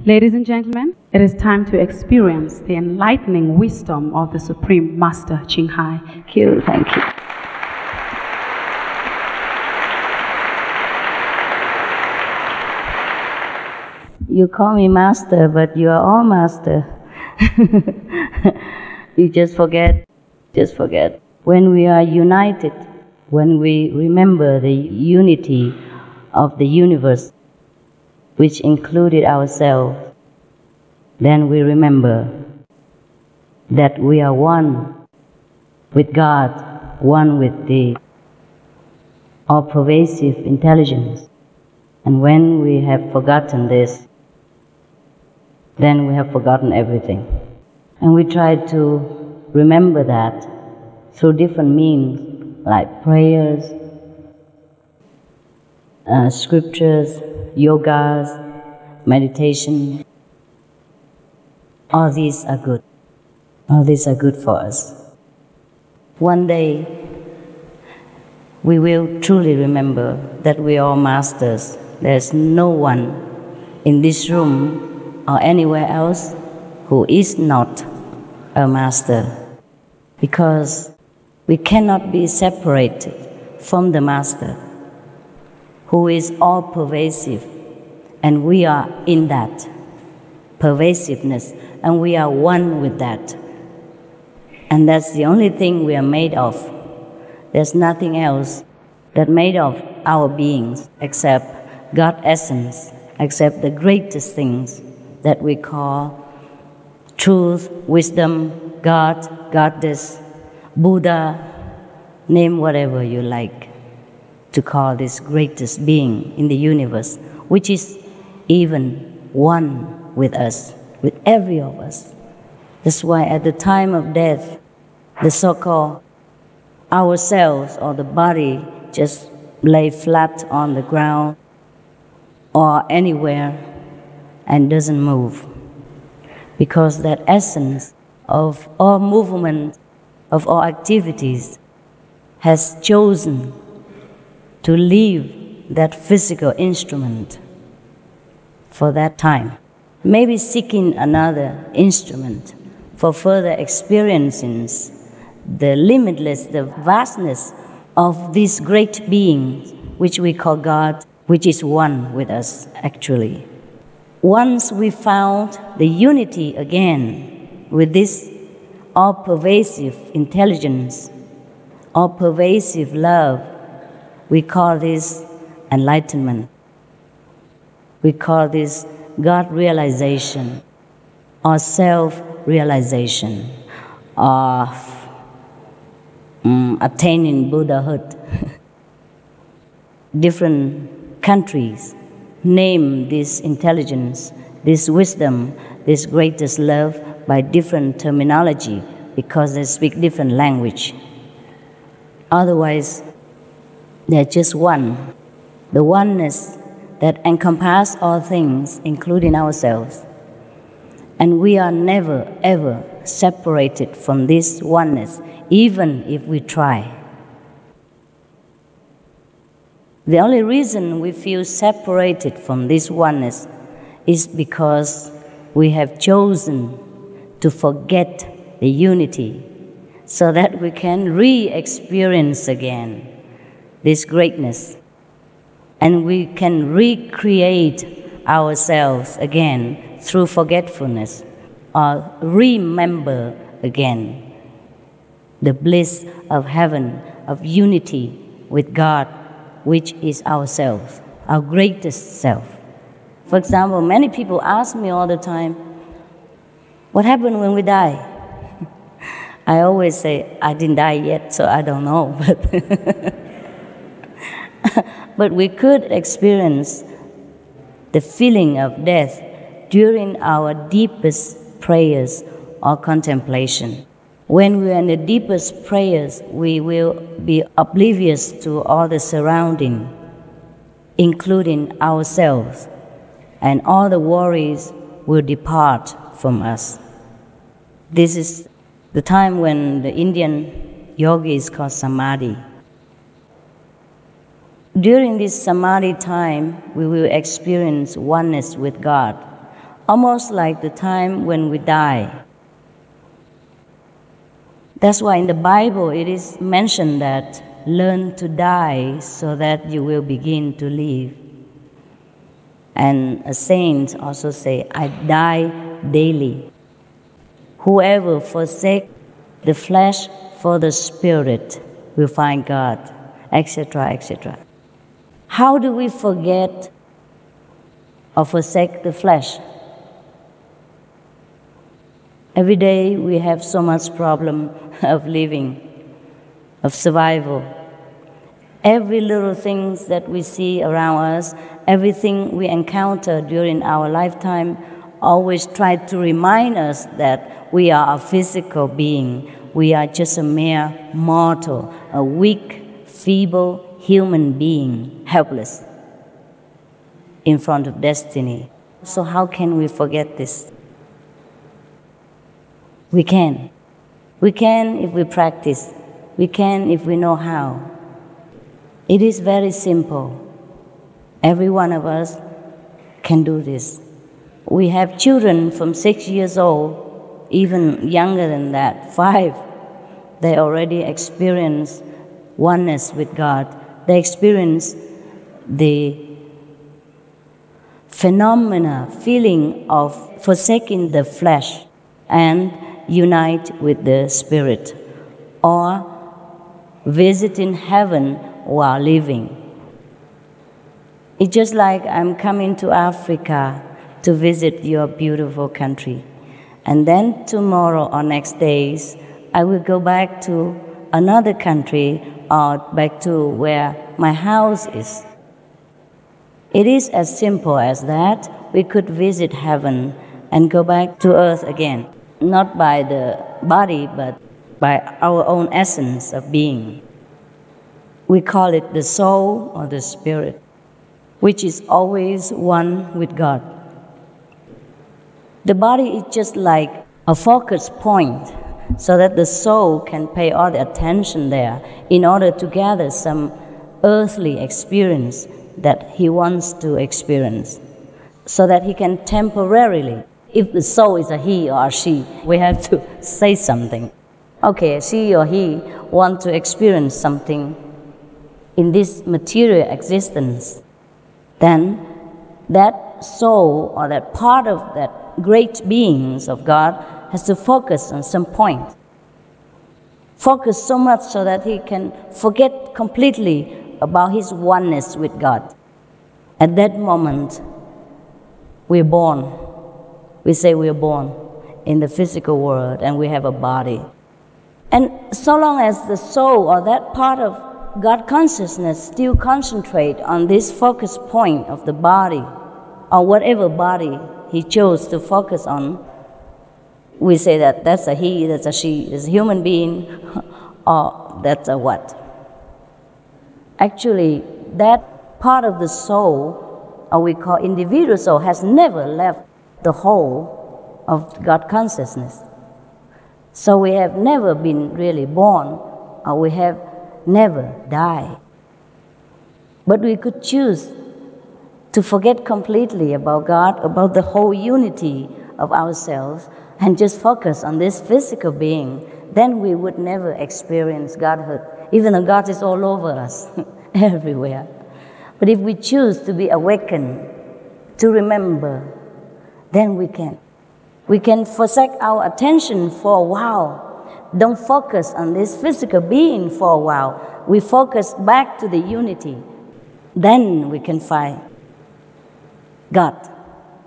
Ladies and gentlemen, it is time to experience the enlightening wisdom of the Supreme Master Thanh Hải. Thank you, thank you. You call me master, but you are all master. You just forget. When we are united, when we remember the unity of the universe, which included ourselves, then we remember that we are one with God, one with the all-pervasive intelligence. And when we have forgotten this, then we have forgotten everything. And we try to remember that through different means, like prayers, scriptures, yogas, meditation. All these are good. All these are good for us. One day, we will truly remember that we are all masters. There's no one in this room or anywhere else who is not a master, because we cannot be separated from the Master, who is all-pervasive, and we are in that pervasiveness, and we are one with that. And that's the only thing we are made of. There's nothing else that made of our beings except God's essence, except the greatest things that we call truth, wisdom, God, Goddess, Buddha, name whatever you like to call this greatest being in the universe, which is even one with us, with every of us. That's why at the time of death, the so-called ourselves or the body just lay flat on the ground or anywhere and doesn't move, because that essence of all movement, of all activities, has chosen to leave that physical instrument for that time, maybe seeking another instrument for further experiencing the limitless, the vastness of this great being, which we call God, which is one with us, actually. Once we found the unity again with this all-pervasive intelligence, all-pervasive love, we call this enlightenment. We call this God realization or self-realization of attaining Buddhahood. Different countries name this intelligence, this wisdom, this greatest love by different terminology because they speak different language. Otherwise, they're just one, the oneness that encompasses all things, including ourselves. And we are never, ever separated from this oneness, even if we try. The only reason we feel separated from this oneness is because we have chosen to forget the unity so that we can re-experience again this greatness, and we can recreate ourselves again through forgetfulness, or remember again the bliss of heaven, of unity with God, which is ourselves, our greatest self. For example, many people ask me all the time, what happened when we die? I always say, I didn't die yet, so I don't know. But we could experience the feeling of death during our deepest prayers or contemplation. When we are in the deepest prayers, we will be oblivious to all the surrounding, including ourselves, and all the worries will depart from us. This is the time when the Indian yogi is called Samadhi. During this Samadhi time, we will experience oneness with God, almost like the time when we die. That's why in the Bible it is mentioned that learn to die so that you will begin to live. And a saint also say, I die daily. Whoever forsake the flesh for the spirit will find God, etc., etc. How do we forget or forsake the flesh? Every day we have so much problem of living, of survival. Every little things that we see around us, everything we encounter during our lifetime, always try to remind us that we are a physical being. We are just a mere mortal, a weak, feeble human being, helpless in front of destiny. So how can we forget this? We can. We can if we practice. We can if we know how. It is very simple. Every one of us can do this. We have children from 6 years old, even younger than that, 5. They already experience oneness with God. They experience the phenomena, feeling of forsaking the flesh and unite with the spirit, or visiting heaven while living. It's just like I'm coming to Africa to visit your beautiful country. And then tomorrow or next days, I will go back to another country or back to where my house is. It is as simple as that. We could visit heaven and go back to earth again, not by the body, but by our own essence of being. We call it the soul or the spirit, which is always one with God. The body is just like a focus point, so that the soul can pay all the attention there in order to gather some earthly experience that he wants to experience, so that he can temporarily, if the soul is a he or a she, we have to say something. Okay, she or he want to experience something in this material existence, then that soul or that part of that great beings of God has to focus on some point. Focus so much so that he can forget completely about his oneness with God. At that moment, we're born. We say we're born in the physical world and we have a body. And so long as the soul or that part of God consciousness still concentrate on this focus point of the body, or whatever body he chose to focus on, we say that that's a he, that's a she, that's a human being, or that's a what. Actually, that part of the soul, or we call individual soul, has never left the whole of God consciousness. So we have never been really born, or we have never died. But we could choose to forget completely about God, about the whole unity of ourselves, and just focus on this physical being. Then we would never experience Godhood, even though God is all over us, everywhere. But if we choose to be awakened, to remember, then we can. We can forsake our attention for a while. Don't focus on this physical being for a while. We focus back to the unity. Then we can find God.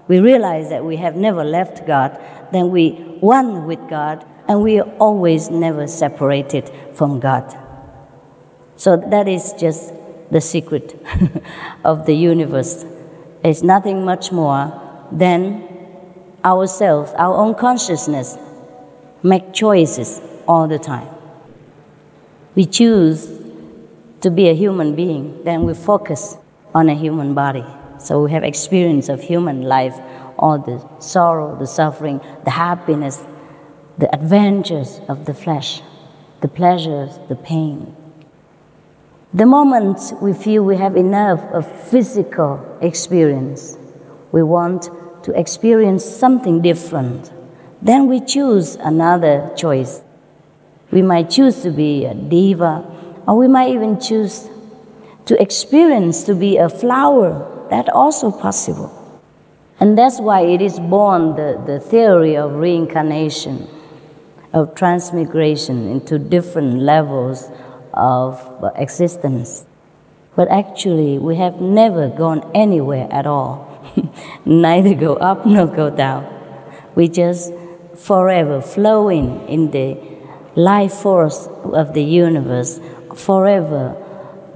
We realize that we have never left God. Then we one with God, and we are always never separated from God. So that is just the secret of the universe. It's nothing much more than ourselves, our own consciousness, make choices all the time. We choose to be a human being, then we focus on a human body. So we have experience of human life, all the sorrow, the suffering, the happiness, the adventures of the flesh, the pleasures, the pain. The moment we feel we have enough of physical experience, we want to experience something different, then we choose another choice. We might choose to be a diva, or we might even choose to experience to be a flower. That's also possible. And that's why it is born the theory of reincarnation, of transmigration into different levels of existence. But actually, we have never gone anywhere at all. Neither go up nor go down. We just forever flowing in the life force of the universe, forever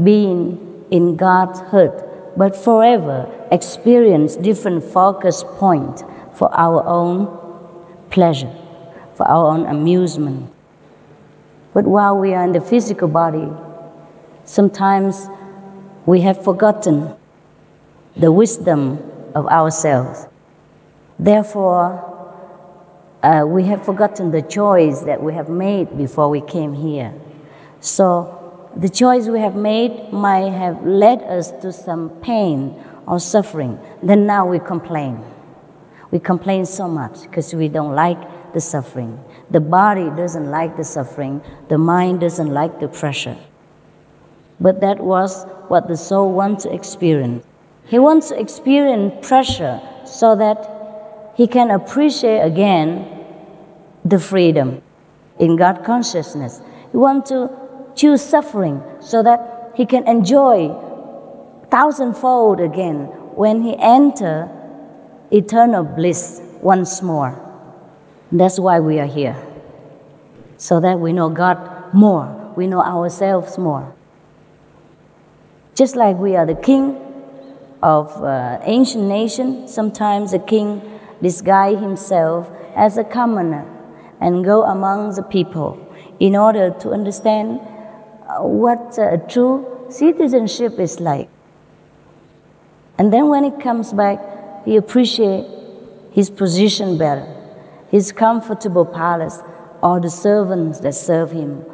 being in Godhood, but forever experience different focus points for our own pleasure, for our own amusement. But while we are in the physical body, sometimes we have forgotten the wisdom of ourselves. Therefore, we have forgotten the choice that we have made before we came here. So the choice we have made might have led us to some pain or suffering. Then now we complain. We complain so much because we don't like the suffering. The body doesn't like the suffering. The mind doesn't like the pressure. But that was what the soul wants to experience. He wants to experience pressure so that he can appreciate again the freedom in God consciousness. He wants to choose suffering so that he can enjoy thousandfold again when he enters eternal bliss once more. That's why we are here, so that we know God more, we know ourselves more. Just like we are the king of ancient nation, sometimes a king disguise himself as a commoner and go among the people in order to understand what true citizenship is like. And then when he comes back, he appreciates his position better, his comfortable palace, or the servants that serve him,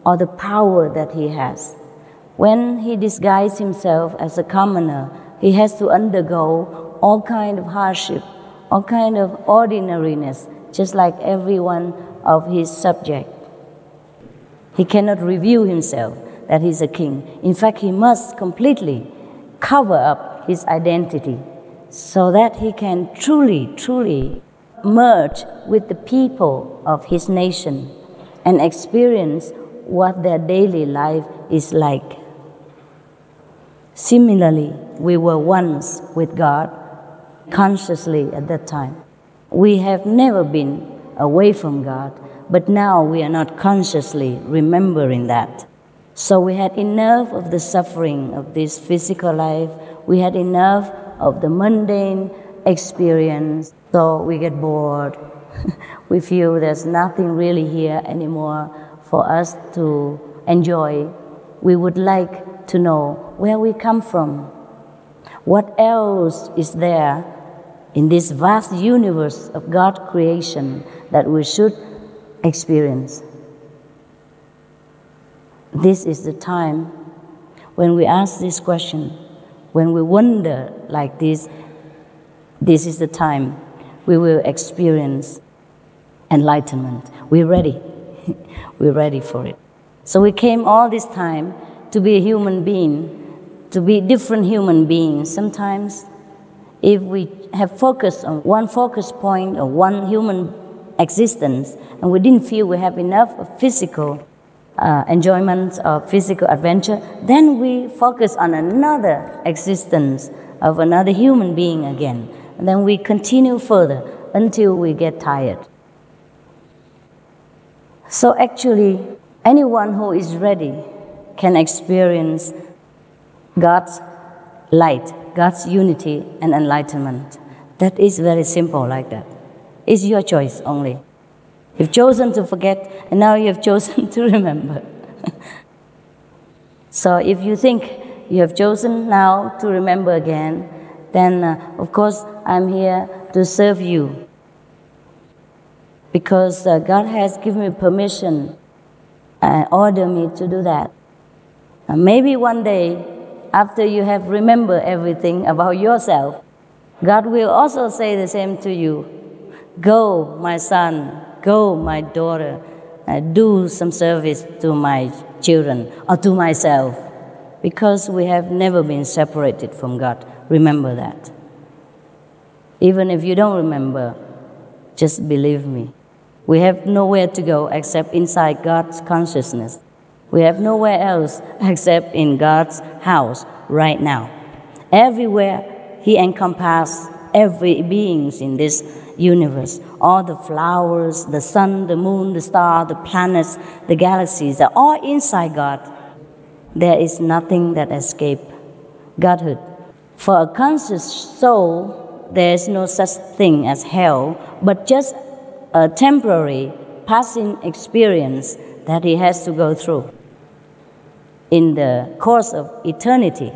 or the power that he has. When he disguises himself as a commoner, he has to undergo all kind of hardship, all kind of ordinariness, just like every one of his subjects. He cannot reveal himself that he's a king. In fact, he must completely cover up his identity so that he can truly merge with the people of his nation and experience what their daily life is like. Similarly, we were once with God consciously at that time. We have never been away from God, but now we are not consciously remembering that. So we had enough of the suffering of this physical life. We had enough of the mundane experience. So we get bored. We feel there's nothing really here anymore for us to enjoy. We would like to know where we come from. What else is there in this vast universe of God's creation that we should experience? This is the time when we ask this question, when we wonder like this is the time we will experience enlightenment. We're ready. We're ready for it. So we came all this time to be a human being, to be different human beings. Sometimes if we have focused on one focus point or one human existence and we didn't feel we have enough of physical enjoyment of physical adventure, then we focus on another existence of another human being again. And then we continue further until we get tired. So actually, anyone who is ready can experience God's light, God's unity and enlightenment. That is very simple like that. It's your choice only. You've chosen to forget, and now you have chosen to remember. So if you think you have chosen now to remember again, then of course I'm here to serve you. Because God has given me permission and ordered me to do that. Maybe one day, after you have remembered everything about yourself, God will also say the same to you. Go, my son, go, my daughter, do some service to my children or to myself, because we have never been separated from God. Remember that. Even if you don't remember, just believe me. We have nowhere to go except inside God's consciousness. We have nowhere else except in God's house right now. Everywhere He encompasses every being in this universe. All the flowers, the sun, the moon, the star, the planets, the galaxies are all inside God. There is nothing that escapes Godhood. For a conscious soul, there is no such thing as hell, but just a temporary, passing experience that he has to go through in the course of eternity,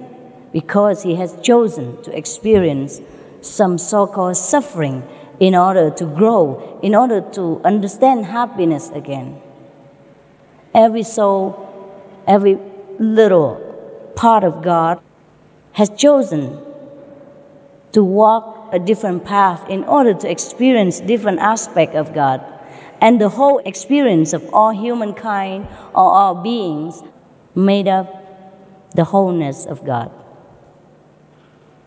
because he has chosen to experience some so-called suffering in order to grow, in order to understand happiness again. Every soul, every little part of God has chosen to walk a different path in order to experience different aspects of God. And the whole experience of all humankind or all beings made up the wholeness of God.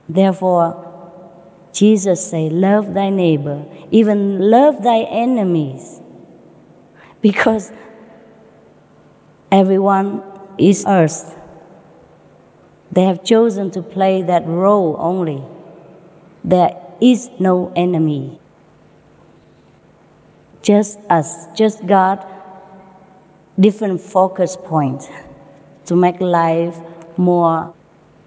Therefore, Jesus said, love thy neighbor, even love thy enemies, because everyone is earth. They have chosen to play that role only. There is no enemy. Just us, just God, different focus points to make life more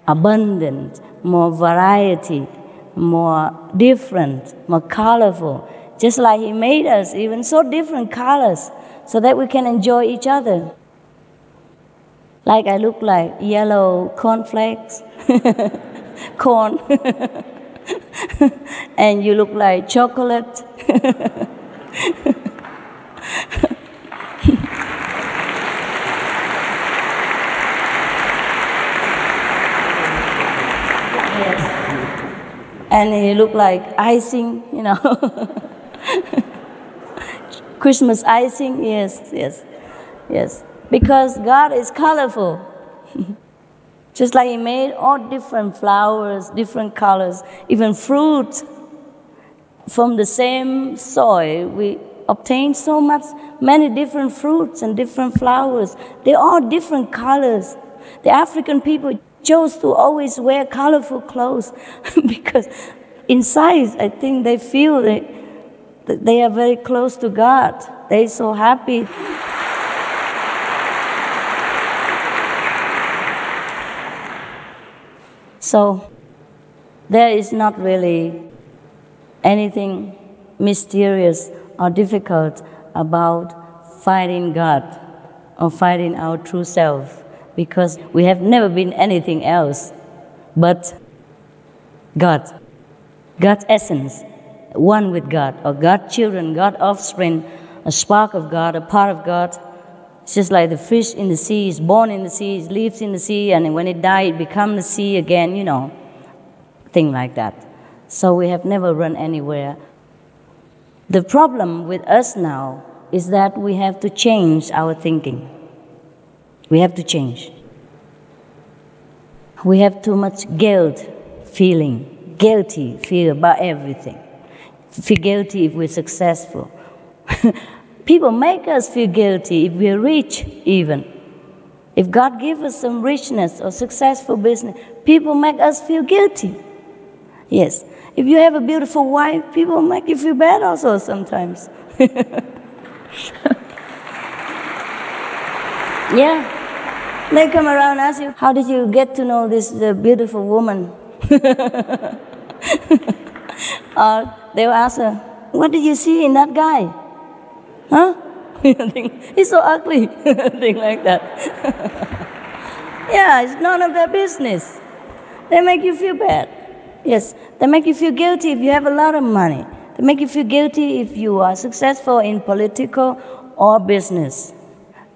abundant, more variety, more different, more colorful. Just like He made us even so different colors so that we can enjoy each other. Like I look like yellow cornflakes, corn, and you look like chocolate. And he looked like icing, you know. Christmas icing, yes, yes, yes. Because God is colorful. Just like He made all different flowers, different colors, even fruit. From the same soil, we obtain so many different fruits and different flowers. They're all different colors. The African people chose to always wear colorful clothes because inside, I think they feel that they are very close to God. They're so happy. So there is not really anything mysterious or difficult about finding God or finding our true self, because we have never been anything else but God. God's essence, one with God, or God's children, God's offspring, a spark of God, a part of God. It's just like the fish in the sea is born in the sea, it lives in the sea, and when it dies, it becomes the sea again, you know, thing like that. So we have never run anywhere. The problem with us now is that we have to change our thinking. We have to change. We have too much guilt feeling, guilty feel about everything. Feel guilty if we're successful. People make us feel guilty if we're rich even. If God gives us some richness or successful business, people make us feel guilty. Yes. If you have a beautiful wife, people make you feel bad also sometimes. Yeah. They come around and ask you, how did you get to know this beautiful woman? Or they will ask her, what did you see in that guy? Huh? He's so ugly. Thing like that. Yeah, it's none of their business. They make you feel bad. Yes, they make you feel guilty if you have a lot of money. They make you feel guilty if you are successful in political or business.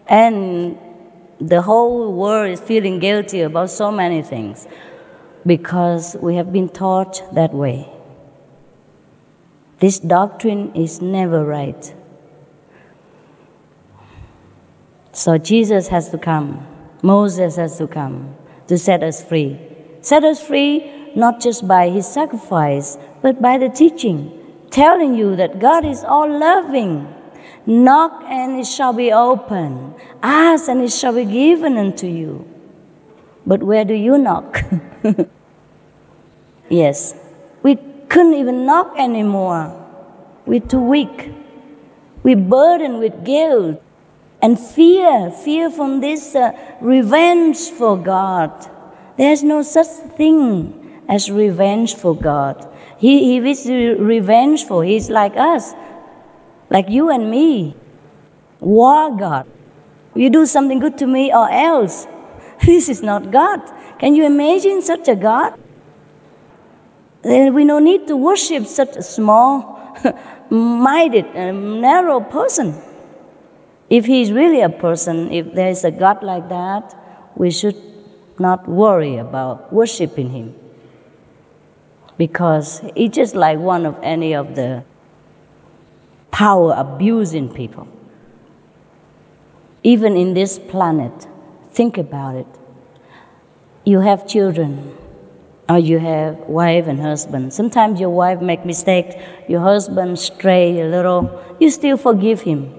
And the whole world is feeling guilty about so many things because we have been taught that way. This doctrine is never right. So Jesus has to come. Moses has to come to set us free. Set us free not just by his sacrifice, but by the teaching, telling you that God is all-loving. Knock and it shall be opened. Ask and it shall be given unto you. But where do you knock? Yes, we couldn't even knock anymore. We're too weak. We're burdened with guilt and fear from this revenge for God. There's no such thing as revenge for God. He is revengeful. He's like us, like you and me. War God. You do something good to me or else. This is not God. Can you imagine such a God? Then we no need to worship such a small-minded, narrow person. If he is really a person, if there is a God like that, we should not worry about worshiping him. Because he's just like one of any of the power abusing people. Even in this planet, think about it. You have children, or you have wife and husband. Sometimes your wife make mistakes, your husband stray a little, you still forgive him.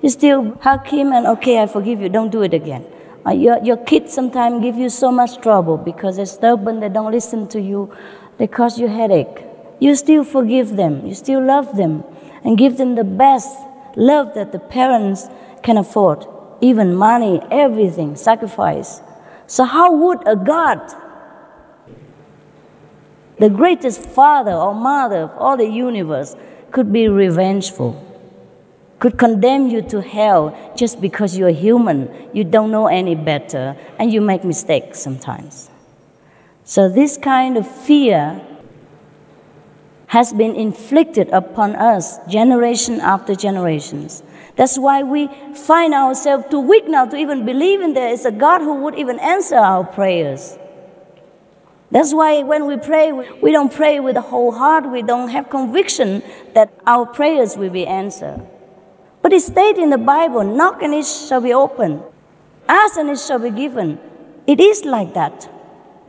You still hug him and, okay, I forgive you, don't do it again. Your kids sometimes give you so much trouble because they're stubborn, they don't listen to you, they cause you headache. You still forgive them, you still love them, and give them the best love that the parents can afford. Even money, everything, sacrifice. So how would a God, the greatest father or mother of all the universe, could be revengeful, could condemn you to hell just because you're human, you don't know any better, and you make mistakes sometimes. So this kind of fear has been inflicted upon us generation after generations. That's why we find ourselves too weak now to even believe in there is a God who would even answer our prayers. That's why when we pray, we don't pray with the whole heart. We don't have conviction that our prayers will be answered. But it states in the Bible, knock and it shall be opened. Ask and it shall be given. It is like that.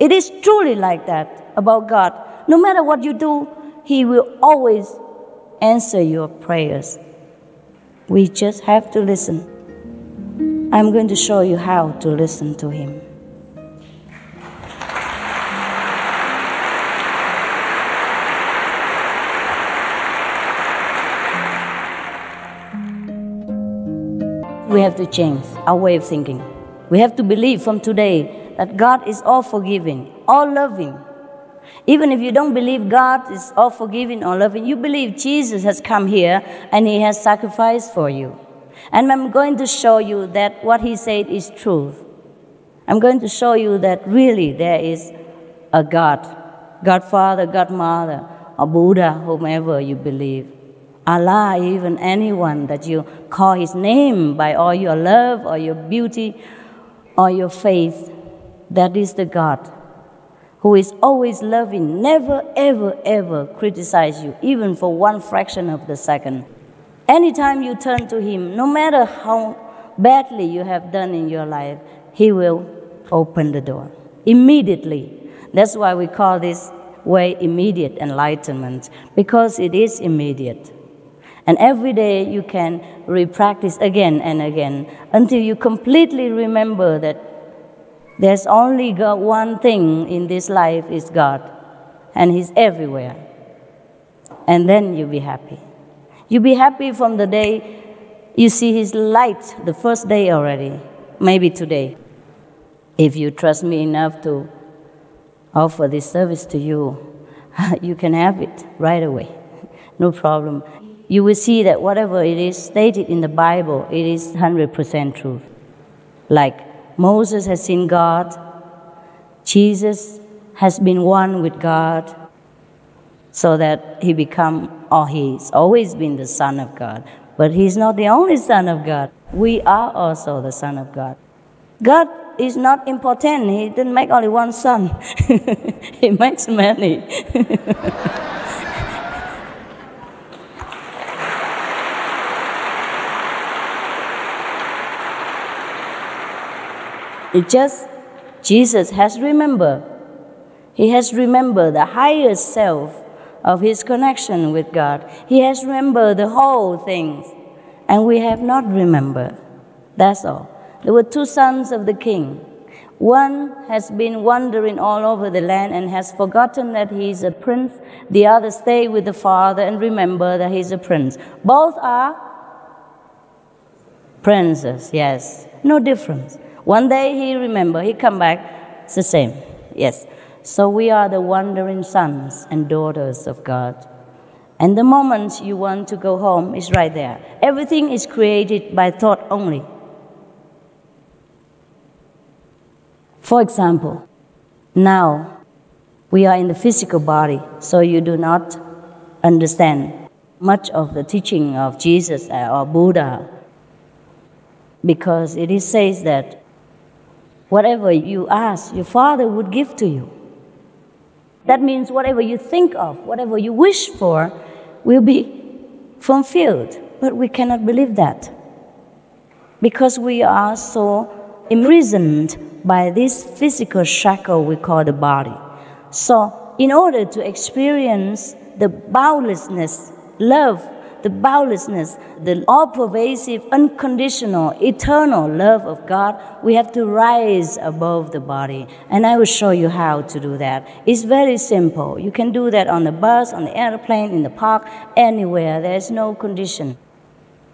It is truly like that about God. No matter what you do, he will always answer your prayers. We just have to listen. I'm going to show you how to listen to him. We have to change our way of thinking. We have to believe from today that God is all forgiving, all loving. Even if you don't believe God is all forgiving or loving, you believe Jesus has come here and he has sacrificed for you. And I'm going to show you that what he said is truth. I'm going to show you that really there is a God, God Father, God Mother, or Buddha, whomever you believe. Allah, even anyone that you call his name by all your love or your beauty or your faith, that is the God who is always loving, never, ever, ever criticize you, even for one fraction of the second. Anytime you turn to him, no matter how badly you have done in your life, he will open the door immediately. That's why we call this way immediate enlightenment, because it is immediate. And every day you can re-practice again and again until you completely remember that there's only God, one thing in this life is God, and he's everywhere. And then you'll be happy. You'll be happy from the day you see his light, the first day already, maybe today. If you trust me enough to offer this service to you, you can have it right away, no problem. You will see that whatever it is stated in the Bible, it is 100% truth. Like Moses has seen God, Jesus has been one with God, so that he become, or he's always been the Son of God. But he's not the only Son of God. We are also the Son of God. God is not important. He didn't make only one son. He makes many. It just, Jesus has remembered. He has remembered the higher self of his connection with God. He has remembered the whole thing, and we have not remembered. That's all. There were two sons of the king. One has been wandering all over the land and has forgotten that he is a prince. The other stayed with the father and remember that he's a prince. Both are princes, yes. No difference. One day he remember, he come back, it's the same, yes. So we are the wandering sons and daughters of God. And the moment you want to go home is right there. Everything is created by thought only. For example, now we are in the physical body, so you do not understand much of the teaching of Jesus or Buddha, because it is says that whatever you ask, your Father would give to you. That means whatever you think of, whatever you wish for, will be fulfilled. But we cannot believe that, because we are so imprisoned by this physical shackle we call the body. So in order to experience the boundlessness, love, the boundlessness, the all-pervasive, unconditional, eternal love of God, we have to rise above the body. And I will show you how to do that. It's very simple. You can do that on the bus, on the airplane, in the park, anywhere. There's no condition.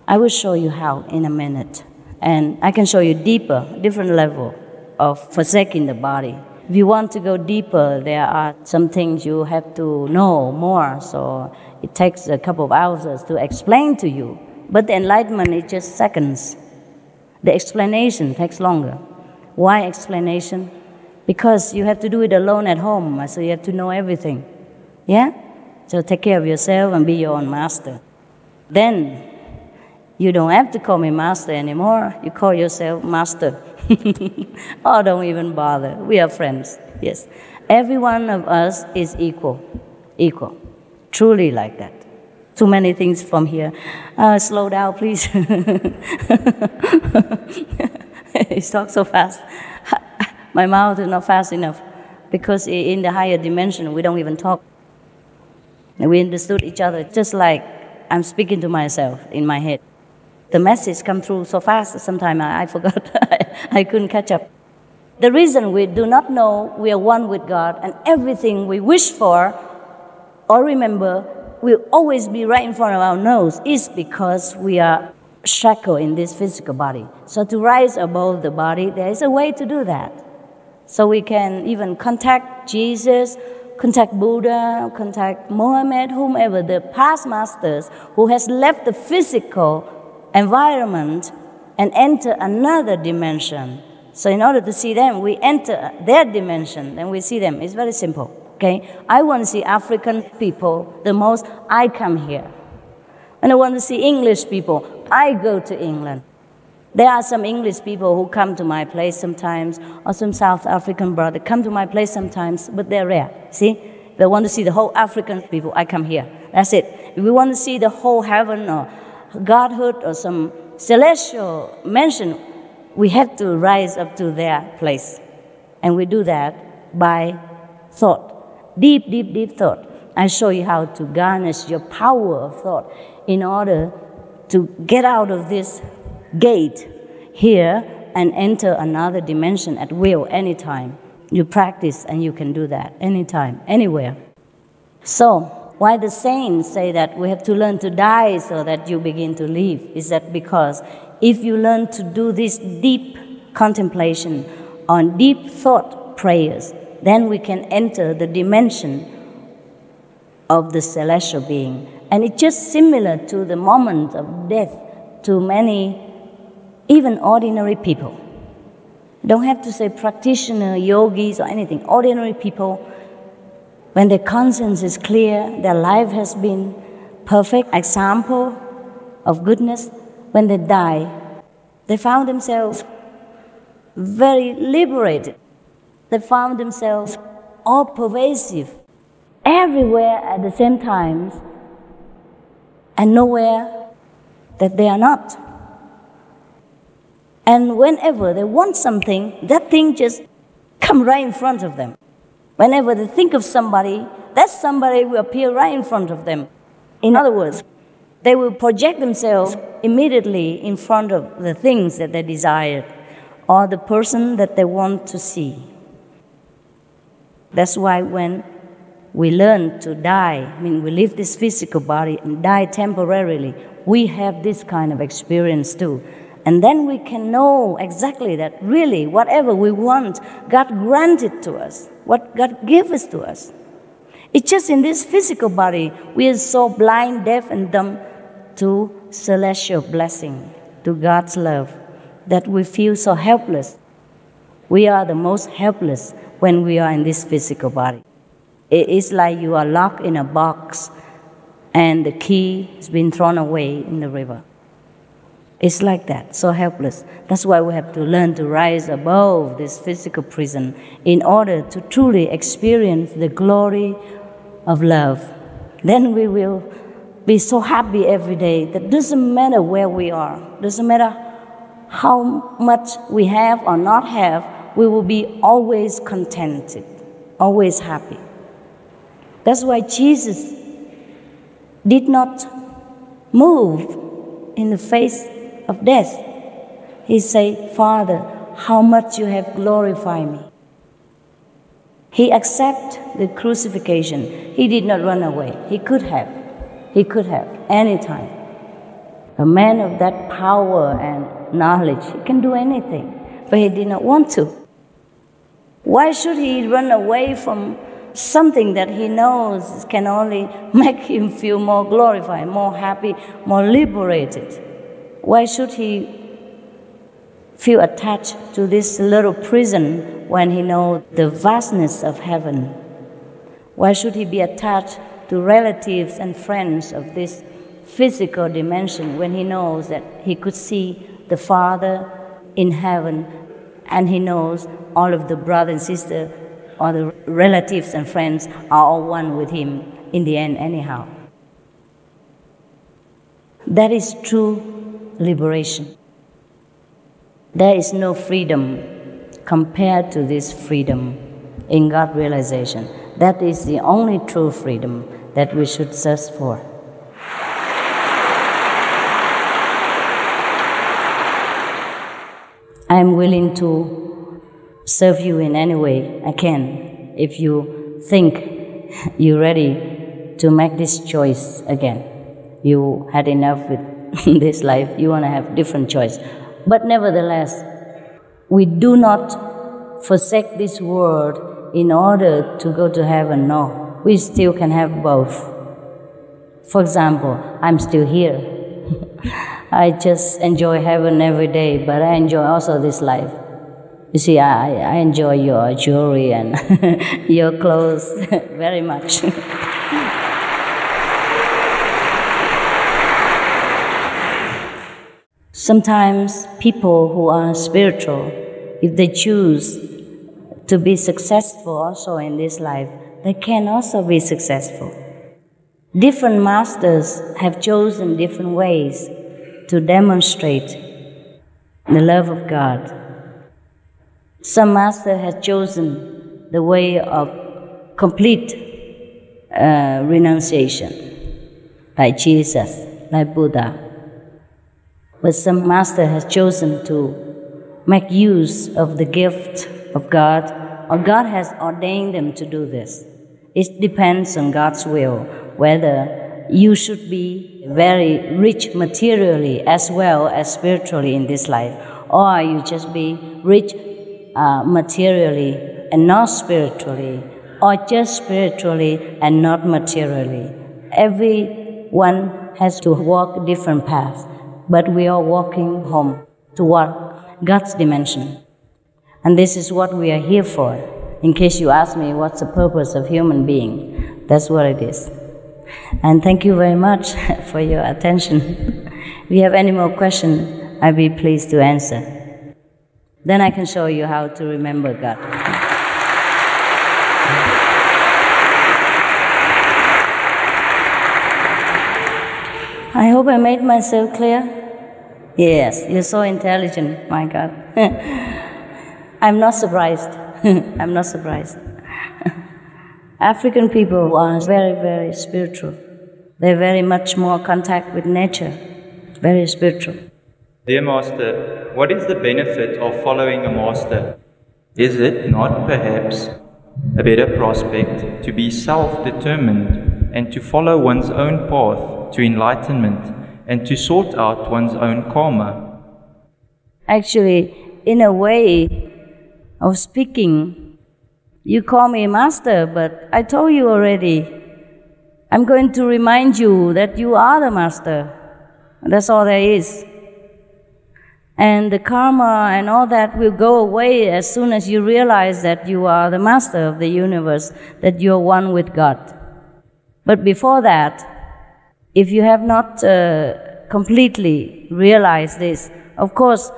I will show you how in a minute. And I can show you deeper, different level of forsaking the body. If you want to go deeper, there are some things you have to know more. So it takes a couple of hours to explain to you. But the enlightenment is just seconds. The explanation takes longer. Why explanation? Because you have to do it alone at home, so you have to know everything. Yeah? So take care of yourself and be your own master. Then you don't have to call me master anymore. You call yourself master. Oh, don't even bother. We are friends. Yes. Every one of us is equal. Equal. Truly like that. Too many things from here. Slow down, please. He talks so fast. My mouth is not fast enough, because in the higher dimension, we don't even talk. We understood each other just like I'm speaking to myself in my head. The message comes through so fast, sometimes I forgot. I couldn't catch up. The reason we do not know we are one with God, and everything we wish for or remember will always be right in front of our nose, is because we are shackled in this physical body. So to rise above the body, there is a way to do that. So we can even contact Jesus, contact Buddha, contact Mohammed, whomever, the past masters who has left the physical environment and enter another dimension. So in order to see them, we enter their dimension, then we see them. It's very simple. Okay? I want to see African people the most, I come here. And I want to see English people, I go to England. There are some English people who come to my place sometimes, or some South African brother come to my place sometimes, but they're rare. See? If I want to see the whole African people, I come here. That's it. If we want to see the whole heaven or Godhood or some celestial mansion, we have to rise up to their place. And we do that by thought. Deep, deep, deep thought. I show you how to garnish your power of thought in order to get out of this gate here and enter another dimension at will, anytime. You practice and you can do that anytime, anywhere. So, why the saints say that we have to learn to die so that you begin to live? Is that because if you learn to do this deep contemplation on deep thought prayers, then we can enter the dimension of the celestial being. And it's just similar to the moment of death to many, even ordinary people. Don't have to say practitioner, yogis, or anything. Ordinary people, when their conscience is clear, their life has been perfect example of goodness, when they die, they found themselves very liberated. They found themselves all pervasive, everywhere at the same time, and nowhere that they are not. And whenever they want something, that thing just comes right in front of them. Whenever they think of somebody, that somebody will appear right in front of them. In other words, they will project themselves immediately in front of the things that they desire or the person that they want to see. That's why when we learn to die, I mean, we leave this physical body and die temporarily, we have this kind of experience too. And then we can know exactly that really whatever we want, God granted to us, what God gives to us. It's just in this physical body, we are so blind, deaf, and dumb to celestial blessing, to God's love, that we feel so helpless. We are the most helpless when we are in this physical body. It is like you are locked in a box and the key has been thrown away in the river. It's like that, so helpless. That's why we have to learn to rise above this physical prison in order to truly experience the glory of love. Then we will be so happy every day that doesn't matter where we are, doesn't matter how much we have or not have, we will be always contented, always happy. That's why Jesus did not move in the face of death. He said, Father, how much you have glorified me. He accepted the crucifixion. He did not run away. He could have. He could have, anytime. A man of that power and knowledge, he can do anything. But he did not want to. Why should he run away from something that he knows can only make him feel more glorified, more happy, more liberated? Why should he feel attached to this little prison when he knows the vastness of heaven? Why should he be attached to relatives and friends of this physical dimension when he knows that he could see the Father in heaven and he knows all of the brothers and sisters or the relatives and friends are all one with him in the end anyhow? That is true liberation. There is no freedom compared to this freedom in God realization. That is the only true freedom that we should search for. I am willing to serve you in any way I can if you think you're ready to make this choice again. You had enough with this life, you want to have different choice. But nevertheless, we do not forsake this world in order to go to heaven. No, we still can have both. For example, I'm still here. I just enjoy heaven every day, but I enjoy also this life. You see, I enjoy your jewelry and your clothes very much. Sometimes people who are spiritual, if they choose to be successful also in this life, they can also be successful. Different masters have chosen different ways to demonstrate the love of God. Some master has chosen the way of complete renunciation, like Jesus, like Buddha. But some master has chosen to make use of the gift of God, or God has ordained them to do this. It depends on God's will, whether you should be very rich materially as well as spiritually in this life, or you just be rich materially and not spiritually, or just spiritually and not materially. Everyone has to walk different paths, but we are walking home toward God's dimension. And this is what we are here for. In case you ask me what's the purpose of human being, that's what it is. And thank you very much for your attention. If you have any more questions, I'd be pleased to answer. Then I can show you how to remember God. I hope I made myself clear. Yes, you're so intelligent, my God. I'm not surprised. I'm not surprised. African people are very, very spiritual. They're very much more contact with nature, very spiritual. Dear Master, what is the benefit of following a master? Is it not perhaps a better prospect to be self-determined and to follow one's own path to enlightenment and to sort out one's own karma? Actually, in a way of speaking, you call me master, but I told you already, I'm going to remind you that you are the master. That's all there is. And the karma and all that will go away as soon as you realize that you are the master of the universe, that you are one with God. But before that, if you have not completely realized this, of course,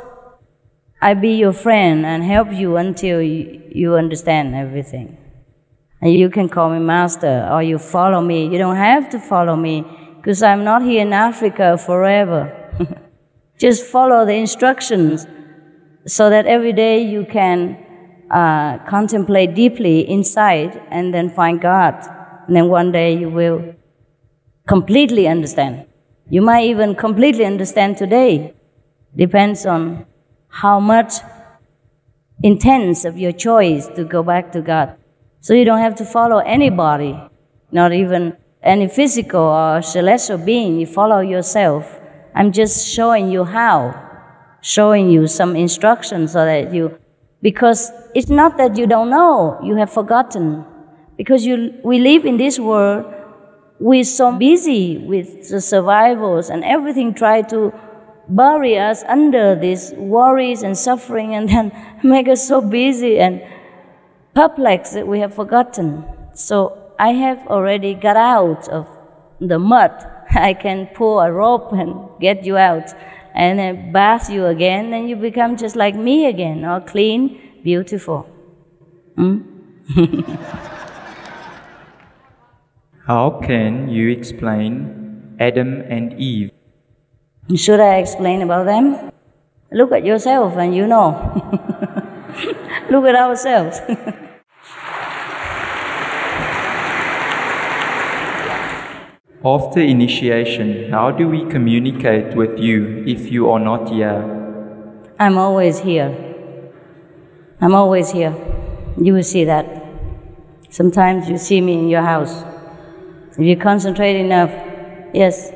I be your friend and help you until you understand everything. And you can call me master or you follow me. You don't have to follow me because I'm not here in Africa forever. Just follow the instructions so that every day you can contemplate deeply inside and then find God. And then one day you will completely understand. You might even completely understand today. Depends on how much intense of your choice to go back to God. So you don't have to follow anybody, not even any physical or celestial being. You follow yourself. I'm just showing you how, showing you some instructions so that you, because it's not that you don't know, you have forgotten. Because we live in this world, we're so busy with the survivals and everything try to bury us under these worries and suffering and then make us so busy and perplexed that we have forgotten. So I have already got out of the mud. I can pull a rope and get you out and then bath you again, and you become just like me again, all clean, beautiful. How can you explain Adam and Eve? Should I explain about them? Look at yourself and you know. Look at ourselves. After initiation, how do we communicate with you if you are not here? I'm always here. I'm always here. You will see that. Sometimes you see me in your house. If you concentrate enough, yes.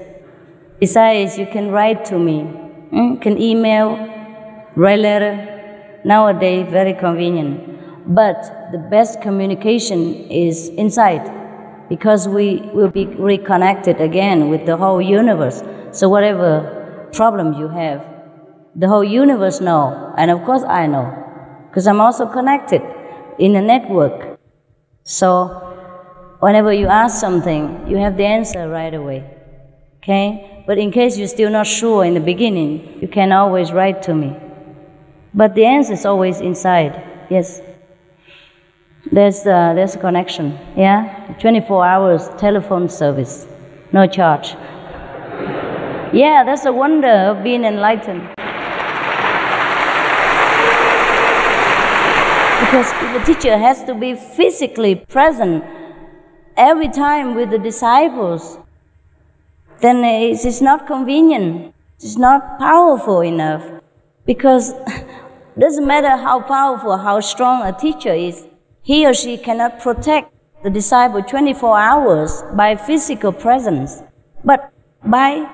Besides, you can write to me. You can email, write letter. Nowadays, very convenient. But the best communication is inside, because we will be reconnected again with the whole universe. So whatever problem you have, the whole universe knows, and of course I know, because I'm also connected in a network. So whenever you ask something, you have the answer right away, okay? But in case you're still not sure in the beginning, you can always write to me. But the answer is always inside, yes. There's a connection, yeah? 24 hours telephone service, no charge. Yeah, that's a wonder of being enlightened. Because if a teacher has to be physically present every time with the disciples, then it's not convenient, it's not powerful enough. Because it doesn't matter how powerful, how strong a teacher is, he or she cannot protect the disciple 24 hours by physical presence, but by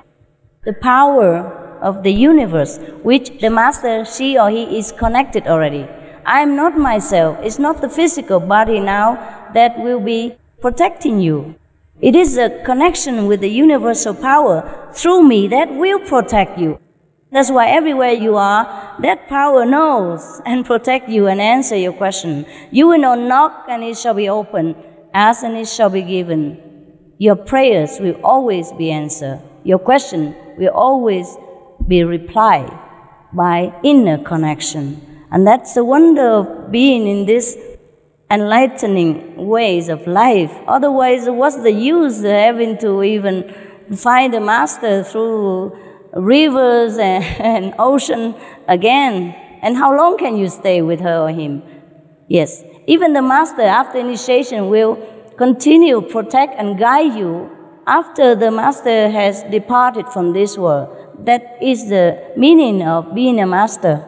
the power of the universe, which the master, she or he, is connected already. I am not myself. It's not the physical body now that will be protecting you. It is a connection with the universal power through me that will protect you. That's why everywhere you are, that power knows and protect you and answer your question. You will not knock and it shall be opened, ask and it shall be given. Your prayers will always be answered. Your question will always be replied by inner connection. And that's the wonder of being in this enlightening ways of life. Otherwise, what's the use of having to even find a master through rivers and ocean again. And how long can you stay with her or him? Yes. Even the master, after initiation, will continue, protect, and guide you after the master has departed from this world. That is the meaning of being a master.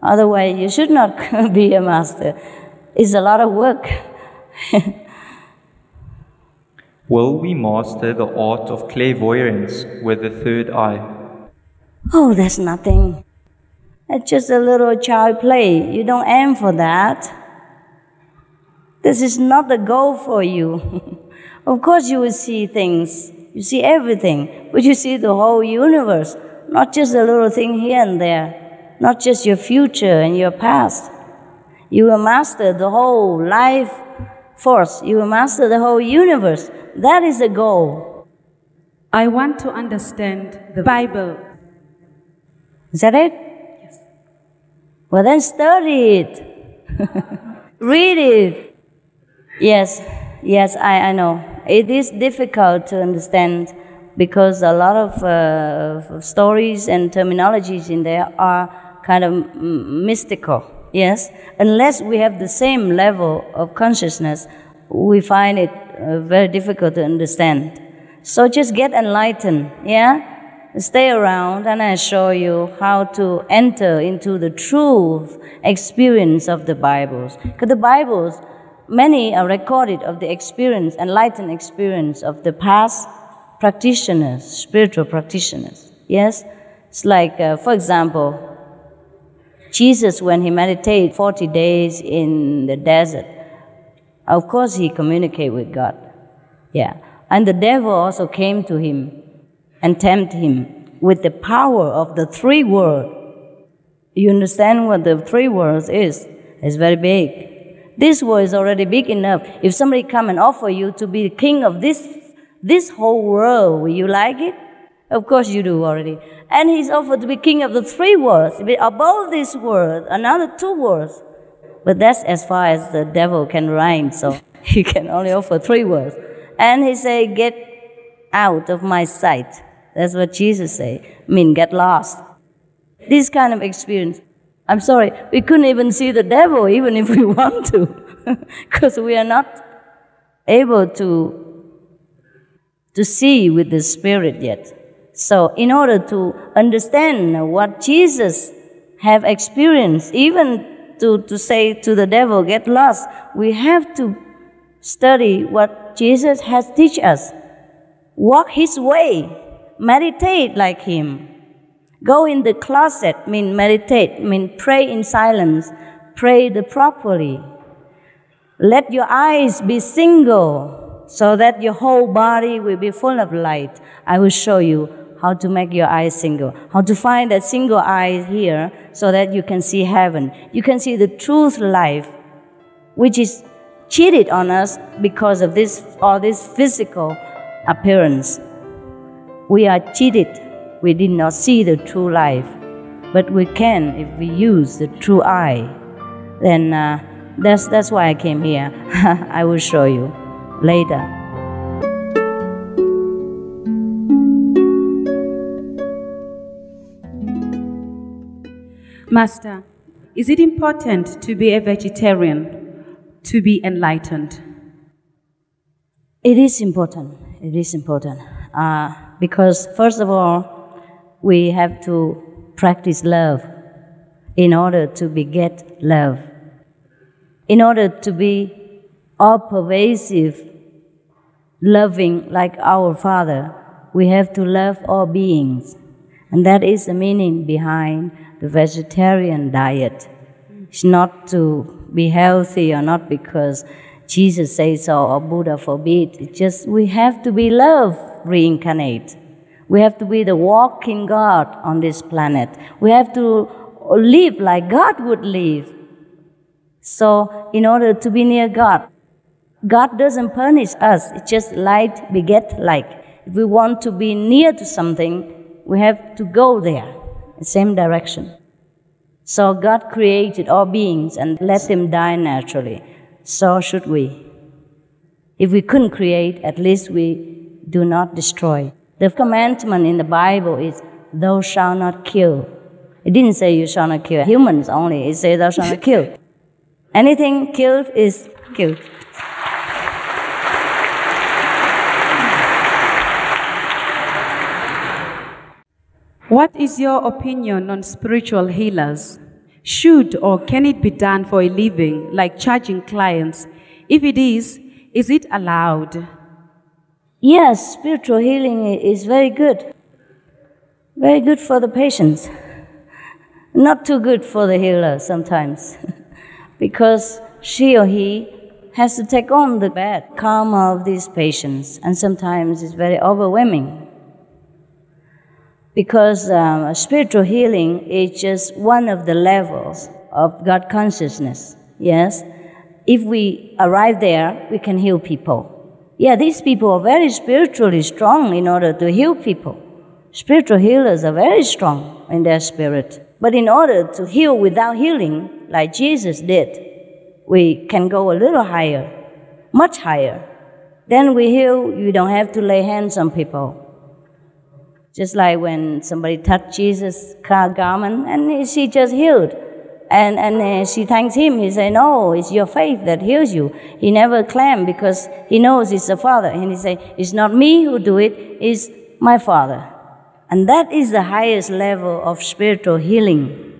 Otherwise, you should not be a master. It's a lot of work. Will we master the art of clairvoyance with the third eye? Oh, that's nothing. It's just a little child play. You don't aim for that. This is not the goal for you. Of course you will see things. You see everything. But you see the whole universe. Not just a little thing here and there. Not just your future and your past. You will master the whole life force. You will master the whole universe. That is the goal. I want to understand the Bible. Is that it? Yes. Well, then study it. Read it. Yes, I know. It is difficult to understand because a lot of stories and terminologies in there are kind of mystical. Yes, unless we have the same level of consciousness, we find it very difficult to understand. So just get enlightened, yeah? Stay around and I show you how to enter into the true experience of the Bibles. Because the Bibles, many are recorded of the experience, enlightened experience of the past practitioners, spiritual practitioners. Yes? It's like, for example, Jesus, when he meditated 40 days in the desert, of course he communicated with God. Yeah. And the devil also came to him and tempted him with the power of the three words. You understand what the three words is? It's very big. This word is already big enough. If somebody come and offer you to be the king of this whole world, will you like it? Of course you do already. And he's offered to be king of the three words. Above this word, another two words. But that's as far as the devil can rhyme, so he can only offer three words. And he say, get out of my sight. That's what Jesus say. I mean, get lost. This kind of experience. I'm sorry, we couldn't even see the devil even if we want to. Because we are not able to see with the spirit yet. So in order to understand what Jesus have experienced, even to say to the devil, get lost, we have to study what Jesus has teach us. Walk his way. Meditate like him. Go in the closet, mean meditate, mean pray in silence. Pray properly. Let your eyes be single so that your whole body will be full of light. I will show you how to make your eyes single, how to find that single eye here so that you can see heaven. You can see the truth life, which is cheated on us because of all this physical appearance. We are cheated. We did not see the true life. But we can if we use the true eye. Then that's why I came here. I will show you later. Master, is it important to be a vegetarian to be enlightened? It is important. It is important. Because first of all, we have to practice love in order to beget love. In order to be all-pervasive, loving like our Father, we have to love all beings. And that is the meaning behind the vegetarian diet. It's not to be healthy or not because Jesus says so or Buddha forbid. It's just we have to be love reincarnate. We have to be the walking God on this planet. We have to live like God would live. So in order to be near God, God doesn't punish us. It's just light beget like. If we want to be near to something, we have to go there, the same direction. So God created all beings and let them die naturally. So should we. If we couldn't create, at least we do not destroy. The commandment in the Bible is thou shalt not kill. It didn't say you shall not kill humans only. It says thou shalt not kill. Anything killed is killed. What is your opinion on spiritual healers? Should or can it be done for a living, like charging clients? If it is it allowed? Yes, spiritual healing is very good. Very good for the patients. Not too good for the healer sometimes. Because she or he has to take on the bad karma of these patients, and sometimes it's very overwhelming. Because spiritual healing is just one of the levels of God consciousness, yes? If we arrive there, we can heal people. Yeah, these people are very spiritually strong in order to heal people. Spiritual healers are very strong in their spirit. But in order to heal without healing, like Jesus did, we can go a little higher, much higher. Then we heal, you don't have to lay hands on people. Just like when somebody touched Jesus' garment and she just healed. And she thanks him. He said, no, it's your faith that heals you. He never claimed because he knows it's the Father. And he said, it's not me who do it, it's my Father. And that is the highest level of spiritual healing.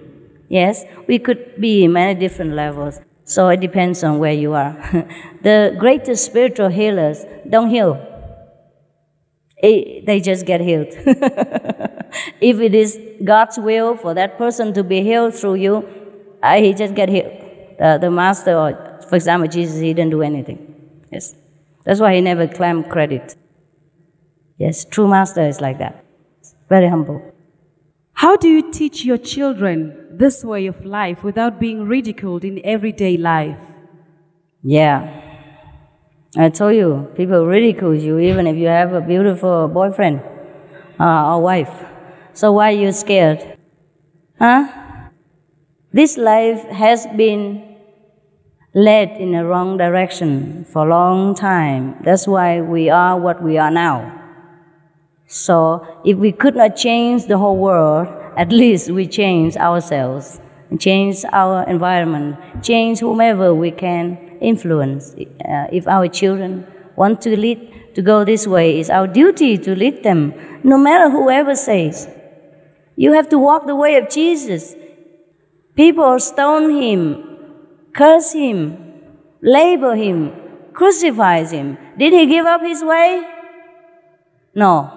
Yes, we could be in many different levels. So it depends on where you are. The greatest spiritual healers don't heal. They just get healed. If it is God's will for that person to be healed through you, he just get healed. The master, or for example, Jesus, he didn't do anything. Yes, that's why he never claimed credit. Yes, true master is like that. Very humble. How do you teach your children this way of life without being ridiculed in everyday life? Yeah. I told you, people ridicule you even if you have a beautiful boyfriend or wife. So why are you scared? Huh? This life has been led in the wrong direction for a long time. That's why we are what we are now. So if we could not change the whole world, at least we change ourselves, change our environment, change whomever we can influence. If our children want to lead, to go this way, it's our duty to lead them, no matter whoever says. You have to walk the way of Jesus. People stone him, curse him, label him, crucify him. Did he give up his way? No.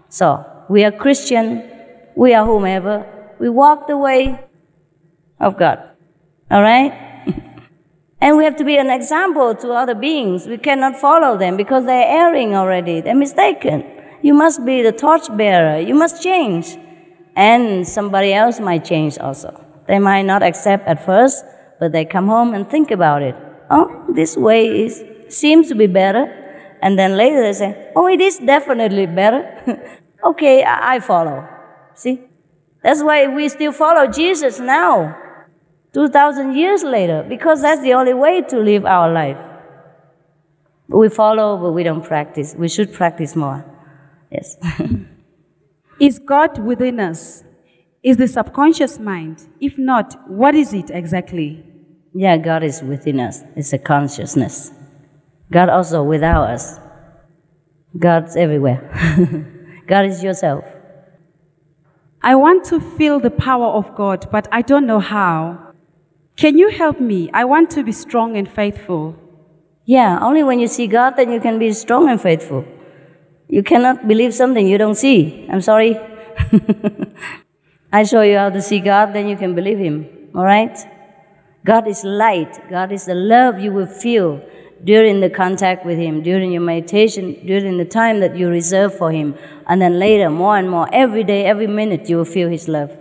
So, we are Christian, we are whomever, we walk the way of God. All right? And we have to be an example to other beings. We cannot follow them because they're erring already. They're mistaken. You must be the torchbearer. You must change. And somebody else might change also. They might not accept at first, but they come home and think about it. Oh, this way seems to be better. And then later they say, oh, it is definitely better. Okay, I follow. See? That's why we still follow Jesus now. 2,000 years later, because that's the only way to live our life. We follow, but we don't practice. We should practice more. Yes. Is God within us? Is the subconscious mind? If not, what is it exactly? Yeah, God is within us. It's a consciousness. God also without us. God's everywhere. God is yourself. I want to feel the power of God, but I don't know how. Can you help me? I want to be strong and faithful. Yeah, only when you see God, then you can be strong and faithful. You cannot believe something you don't see. I'm sorry. I show you how to see God, then you can believe Him. All right? God is light. God is the love you will feel during the contact with Him, during your meditation, during the time that you reserve for Him. And then later, more and more, every day, every minute, you will feel His love.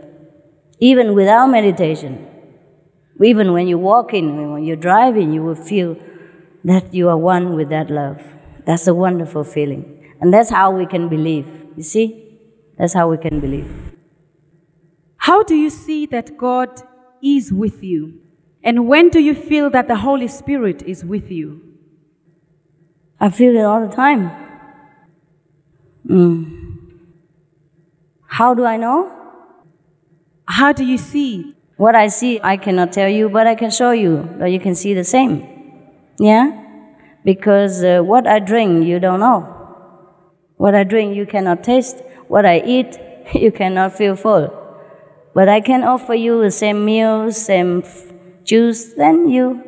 Even without meditation. Even when you're walking, when you're driving, you will feel that you are one with that love. That's a wonderful feeling. And that's how we can believe. You see? That's how we can believe. How do you see that God is with you? And when do you feel that the Holy Spirit is with you? I feel it all the time. How do I know? How do you see? What I see, I cannot tell you, but I can show you, that you can see the same. Yeah? Because what I drink, you don't know. What I drink, you cannot taste. What I eat, you cannot feel full. But I can offer you the same meal, same juice, then you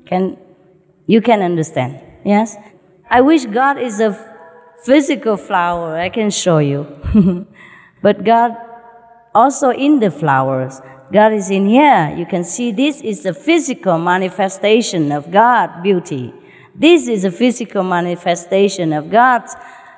can understand. Yes? I wish God is a physical flower, I can show you. But God also in the flowers. God is in here. You can see this is the physical manifestation of God's beauty. This is a physical manifestation of God's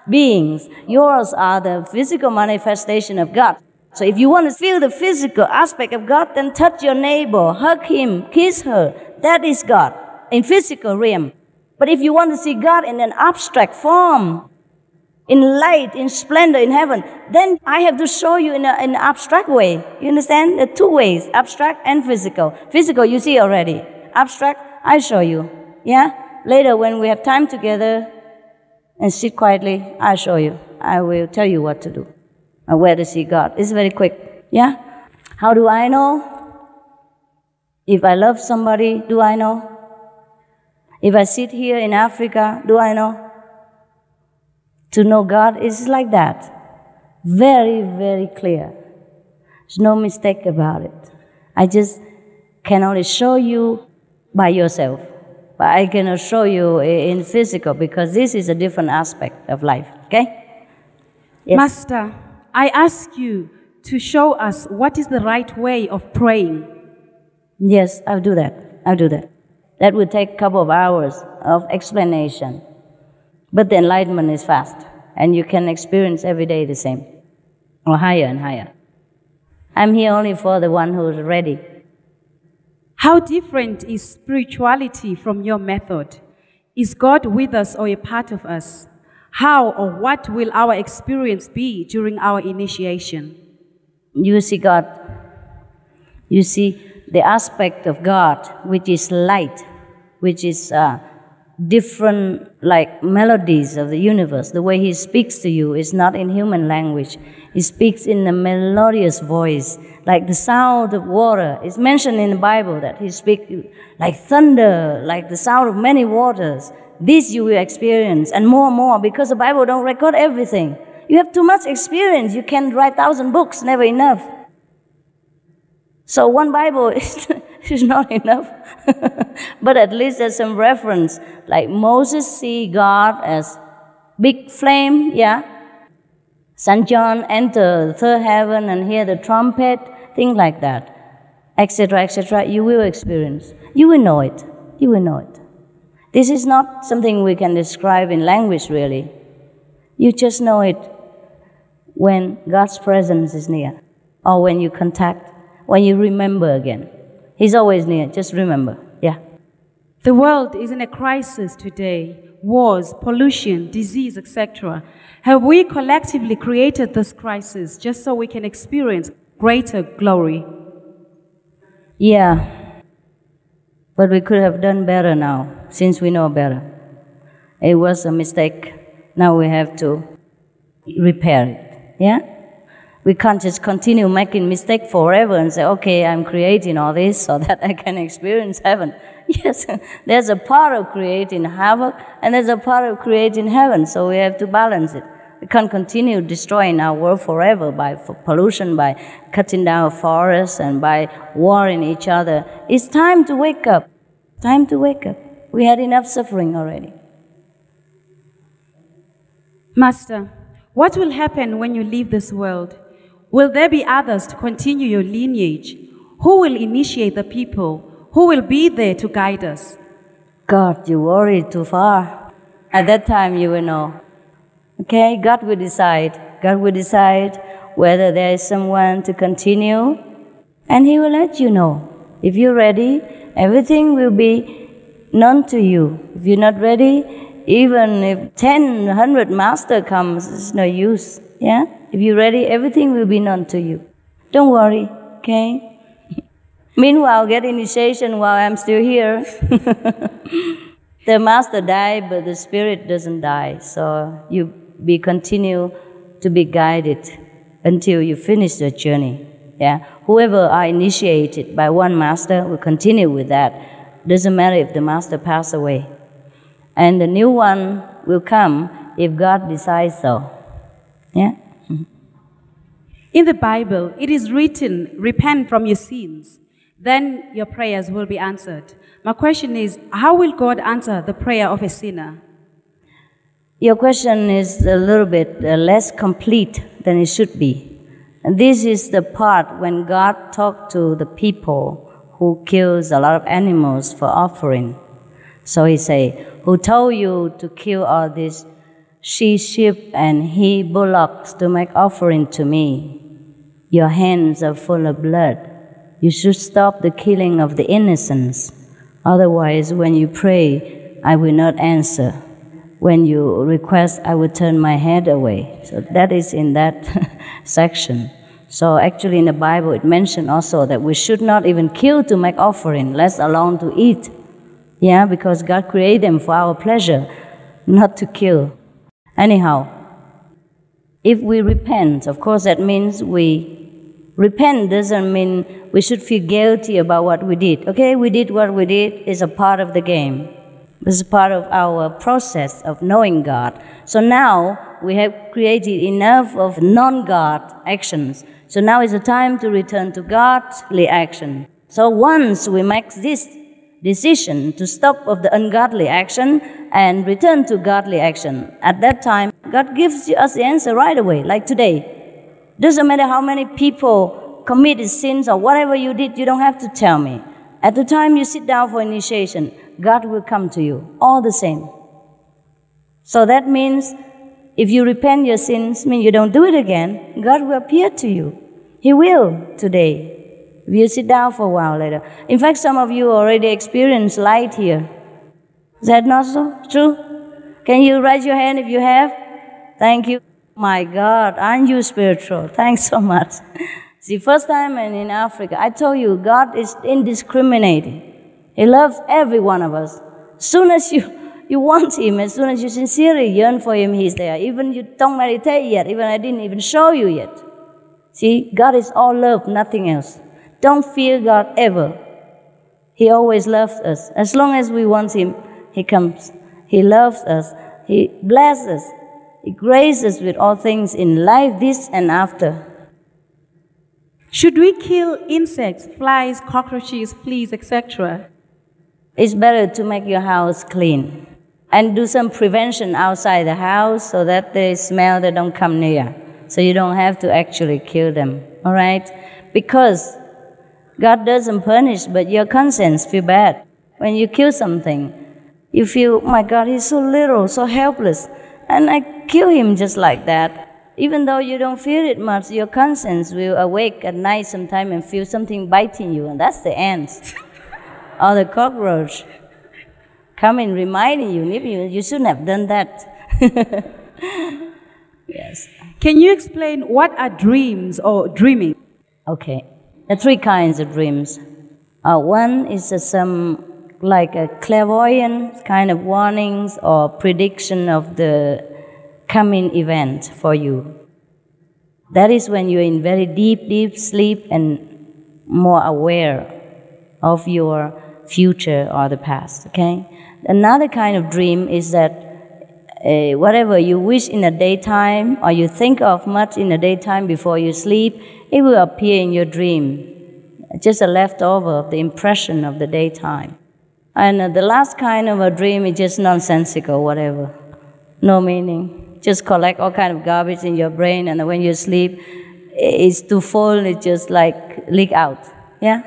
beings. Yours are the physical manifestation of God. So if you want to feel the physical aspect of God, then touch your neighbor, hug him, kiss her. That is God in physical realm. But if you want to see God in an abstract form, in light, in splendor, in heaven, then I have to show you in an abstract way. You understand? There are two ways, abstract and physical. Physical, you see already. Abstract, I show you. Yeah? Later, when we have time together and sit quietly, I show you. I will tell you what to do and where to see God. It's very quick. Yeah? How do I know? If I love somebody, do I know? If I sit here in Africa, do I know? To know God is like that. Very, very clear. There's no mistake about it. I just can only show you by yourself. But I cannot show you in physical because this is a different aspect of life. Okay? Yes. Master, I ask you to show us what is the right way of praying. Yes, I'll do that. I'll do that. That will take a couple of hours of explanation. But the enlightenment is fast, and you can experience every day the same, or higher and higher. I'm here only for the one who's ready. How different is spirituality from your method? Is God with us or a part of us? How or what will our experience be during our initiation? You see God. You see the aspect of God, which is light, which is different like melodies of the universe. The way he speaks to you is not in human language. He speaks in a melodious voice, like the sound of water. It's mentioned in the Bible that he speaks like thunder, like the sound of many waters. This you will experience, and more, because the Bible don't record everything. You have too much experience. You can write 1,000 books, never enough. So one Bible is not enough. But at least there's some reference. Like Moses see God as big flame, yeah. St. John enter the third heaven and hear the trumpet, things like that, etc., etc. You will experience. You will know it. You will know it. This is not something we can describe in language, really. You just know it when God's presence is near, or when you contact, when you remember again. He's always near, just remember, yeah. The world is in a crisis today. Wars, pollution, disease, etc. Have we collectively created this crisis just so we can experience greater glory? Yeah, but we could have done better now, since we know better. It was a mistake. Now we have to repair it, yeah? We can't just continue making mistakes forever and say, okay, I'm creating all this so that I can experience heaven. Yes, there's a part of creating havoc and there's a part of creating heaven, so we have to balance it. We can't continue destroying our world forever by pollution, by cutting down forests and by warring each other. It's time to wake up. Time to wake up. We had enough suffering already. Master, what will happen when you leave this world? Will there be others to continue your lineage? Who will initiate the people? Who will be there to guide us? God, you worry too far. At that time you will know. Okay, God will decide. God will decide whether there is someone to continue, and He will let you know. If you're ready, everything will be known to you. If you're not ready, even if 10, 100 master comes, it's no use. Yeah? If you're ready, everything will be known to you. Don't worry, okay? Meanwhile, get initiation while I'm still here. The master died, but the spirit doesn't die. So you continue to be guided until you finish the journey. Yeah? Whoever are initiated by one master will continue with that. Doesn't matter if the master passed away. And the new one will come if God decides so. Yeah? In the Bible, it is written, repent from your sins, then your prayers will be answered. My question is, how will God answer the prayer of a sinner? Your question is a little bit less complete than it should be. And this is the part when God talked to the people who kills a lot of animals for offering. So he say, who told you to kill all these sheep and bullocks to make offering to me? Your hands are full of blood. You should stop the killing of the innocents. Otherwise, when you pray, I will not answer. When you request, I will turn my head away. So that is in that section. So actually in the Bible, it mentioned also that we should not even kill to make offering, let alone to eat. Yeah, because God created them for our pleasure, not to kill. Anyhow, if we repent, of course that means repent doesn't mean we should feel guilty about what we did. Okay, we did what we did, it's a part of the game. It's part of our process of knowing God. So now we have created enough of non-God actions. So now is the time to return to godly action. So once we make this decision to stop of the ungodly action and return to godly action, at that time, God gives us the answer right away, like today. Doesn't matter how many people committed sins or whatever you did, you don't have to tell me. At the time you sit down for initiation, God will come to you, all the same. So that means if you repent your sins, mean you don't do it again, God will appear to you. He will today. If you sit down for a while later. In fact, some of you already experienced light here. Is that not so true? Can you raise your hand if you have? Thank you. My God, aren't you spiritual? Thanks so much. See, first time in Africa, I told you, God is indiscriminating. He loves every one of us. As soon as you want Him, as soon as you sincerely yearn for Him, He's there. Even you don't meditate yet, even I didn't even show you yet. See, God is all love, nothing else. Don't fear God ever. He always loves us. As long as we want Him, He comes. He loves us. He blesses us. He graces us with all things in life, this and after. Should we kill insects, flies, cockroaches, fleas, etc.? It's better to make your house clean and do some prevention outside the house so that the smell, they don't come near. So you don't have to actually kill them, all right? Because God doesn't punish, but your conscience feel bad. When you kill something, you feel, oh my God, he's so little, so helpless. And I kill him just like that. Even though you don't feel it much, your conscience will awake at night sometime and feel something biting you, and that's the ants. Or the cockroach coming reminding you, maybe you shouldn't have done that. Yes. Can you explain what are dreams or dreaming? Okay. There are three kinds of dreams. One is like a clairvoyant kind of warnings or prediction of the coming event for you. That is when you're in very deep sleep and more aware of your future or the past, okay? Another kind of dream is that whatever you wish in the daytime or you think of much in the daytime before you sleep, it will appear in your dream. Just a leftover of the impression of the daytime. And the last kind of a dream is just nonsensical, whatever. No meaning. Just collect all kind of garbage in your brain, and when you sleep, it's too full, it just like leak out. Yeah?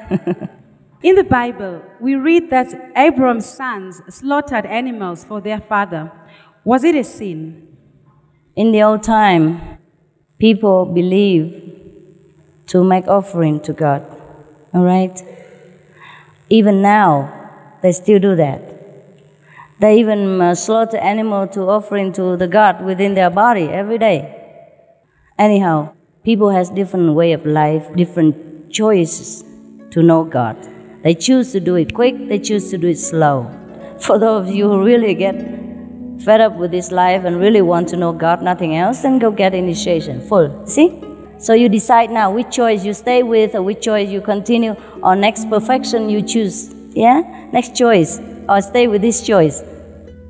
In the Bible, we read that Abram's sons slaughtered animals for their father. Was it a sin? In the old time, people believed to make offering to God. All right? Even now, they still do that. They even slaughter animal to offering to the God within their body every day. Anyhow, people has different way of life, different choices to know God. They choose to do it quick, they choose to do it slow. For those of you who really get fed up with this life and really want to know God, nothing else, then go get initiation, full. See? So you decide now which choice you stay with or which choice you continue, or next perfection you choose. Yeah? Next choice, or stay with this choice.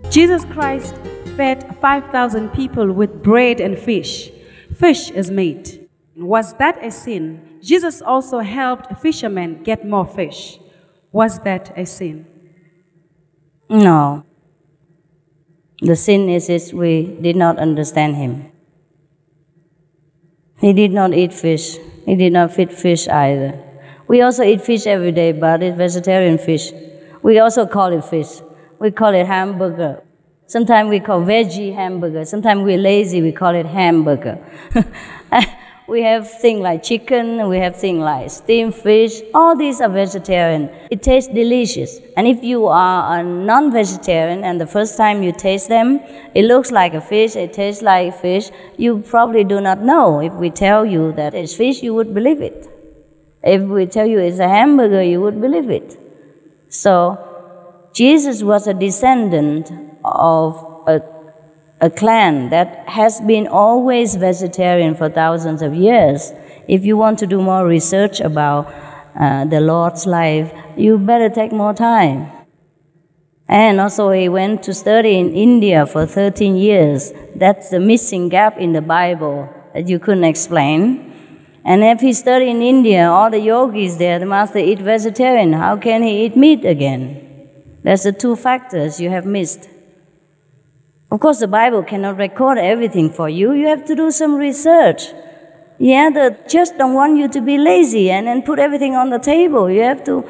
Jesus Christ fed 5,000 people with bread and fish. Fish is meat. Was that a sin? Jesus also helped fishermen get more fish. Was that a sin? No. The sin is we did not understand him. He did not eat fish. He did not feed fish either. We also eat fish every day, but it's vegetarian fish. We also call it fish. We call it hamburger. Sometimes we call veggie hamburger. Sometimes we're lazy, we call it hamburger. We have things like chicken, we have things like steamed fish. All these are vegetarian. It tastes delicious. And if you are a non-vegetarian and the first time you taste them, it looks like a fish, it tastes like fish, you probably do not know. If we tell you that it's fish, you would believe it. If we tell you it's a hamburger, you would believe it. So, Jesus was a descendant of a clan that has been always vegetarian for thousands of years. If you want to do more research about the Lord's life, you better take more time. And also he went to study in India for 13 years. That's the missing gap in the Bible that you couldn't explain. And if he studied in India, all the yogis there, the master eat vegetarian. How can he eat meat again? That's the two factors you have missed. Of course, the Bible cannot record everything for you. You have to do some research. Yeah, the church don't want you to be lazy and put everything on the table. You have to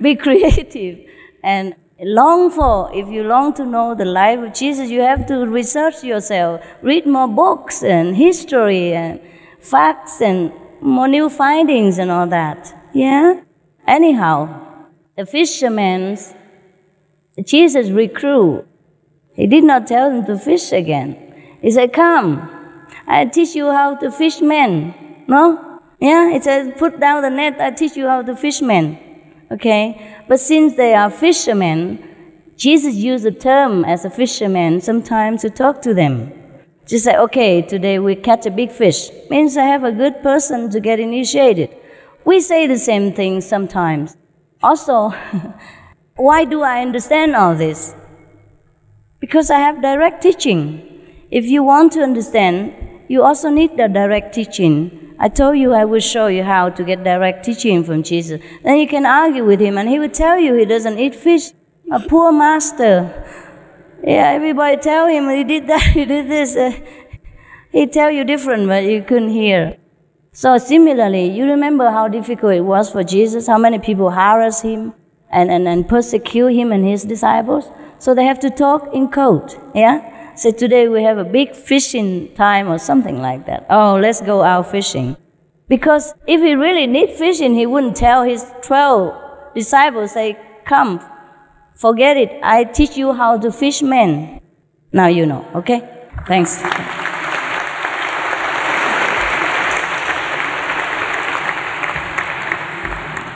be creative and long for. If you long to know the life of Jesus, you have to research yourself. Read more books and history and facts and more new findings and all that. Yeah? Anyhow, the fishermen, Jesus recruit. He did not tell them to fish again. He said, come, I teach you how to fish men. No? Yeah, it says, put down the net, I teach you how to fish men. Okay? But since they are fishermen, Jesus used the term as a fisherman sometimes to talk to them. Just say, okay, today we catch a big fish. Means I have a good person to get initiated. We say the same thing sometimes. Also, why do I understand all this? Because I have direct teaching. If you want to understand, you also need the direct teaching. I told you I will show you how to get direct teaching from Jesus. Then you can argue with him and he will tell you he doesn't eat fish. A poor master. Yeah, everybody tell him he did that, he did this. He tell you different, but you couldn't hear. So similarly, you remember how difficult it was for Jesus, how many people harass him and persecute him and his disciples? So they have to talk in code, yeah? So today we have a big fishing time or something like that. Oh, let's go out fishing. Because if he really need fishing, he wouldn't tell his 12 disciples, say, come, forget it, I teach you how to fish men. Now you know, okay? Thanks.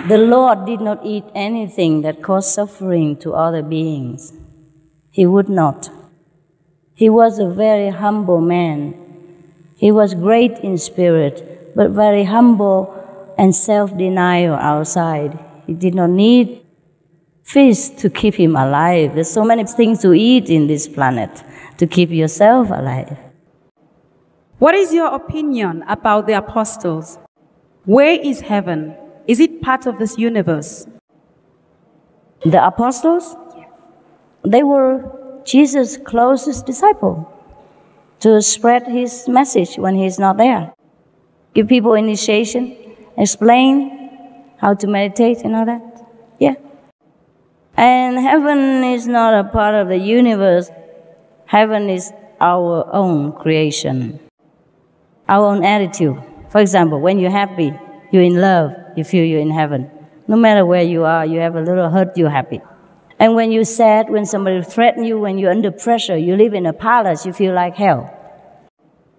The Lord did not eat anything that caused suffering to other beings. He would not. He was a very humble man. He was great in spirit, but very humble and self-denial outside. He did not need fish to keep him alive. There's so many things to eat in this planet to keep yourself alive. What is your opinion about the apostles? Where is heaven? Is it part of this universe? The apostles? They were Jesus' closest disciple to spread his message when he's not there. Give people initiation, explain how to meditate and all that. Yeah. And heaven is not a part of the universe. Heaven is our own creation, our own attitude. For example, when you're happy, you're in love, you feel you're in heaven. No matter where you are, you have a little hurt, you're happy. And when you're sad, when somebody threatens you, when you're under pressure, you live in a palace, you feel like hell.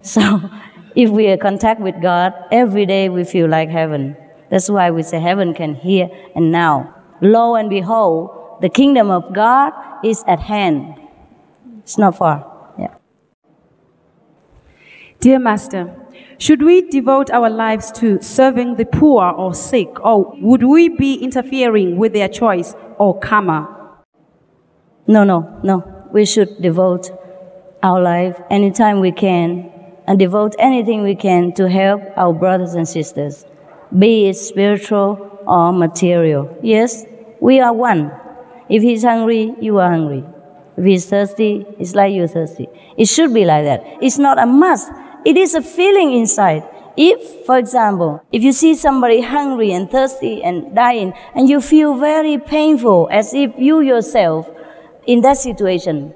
So if we are in contact with God, every day we feel like heaven. That's why we say heaven can hear and now. Lo and behold, the kingdom of God is at hand. It's not far. Yeah. Dear Master, should we devote our lives to serving the poor or sick, or would we be interfering with their choice or karma? No. We should devote our life anytime we can and devote anything we can to help our brothers and sisters, be it spiritual or material. Yes, we are one. If he's hungry, you are hungry. If he's thirsty, it's like you're thirsty. It should be like that. It's not a must. It is a feeling inside. If, for example, if you see somebody hungry and thirsty and dying, and you feel very painful as if you yourself in that situation,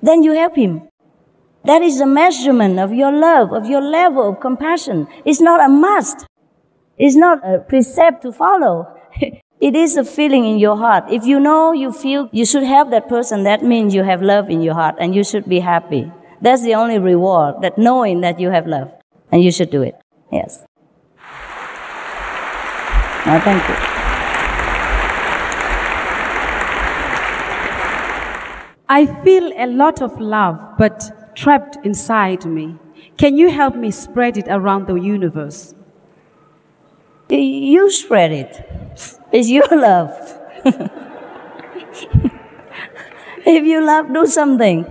then you help him. That is a measurement of your love, of your level of compassion. It's not a must. It's not a precept to follow. It is a feeling in your heart. If you know, you feel you should help that person, that means you have love in your heart and you should be happy. That's the only reward, that knowing that you have love and you should do it. Yes. No, thank you. I feel a lot of love, but trapped inside me. Can you help me spread it around the universe? You spread it. It's your love. If you love, do something.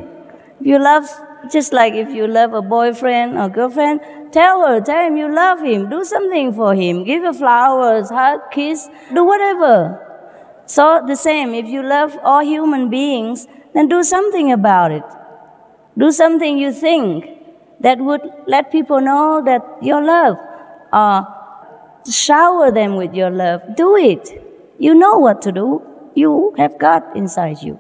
If you love, just like if you love a boyfriend or girlfriend, tell him you love him. Do something for him. Give her flowers, hug, kiss, do whatever. So the same, if you love all human beings, then do something about it. Do something you think that would let people know that your love. Shower them with your love. Do it. You know what to do. You have God inside you.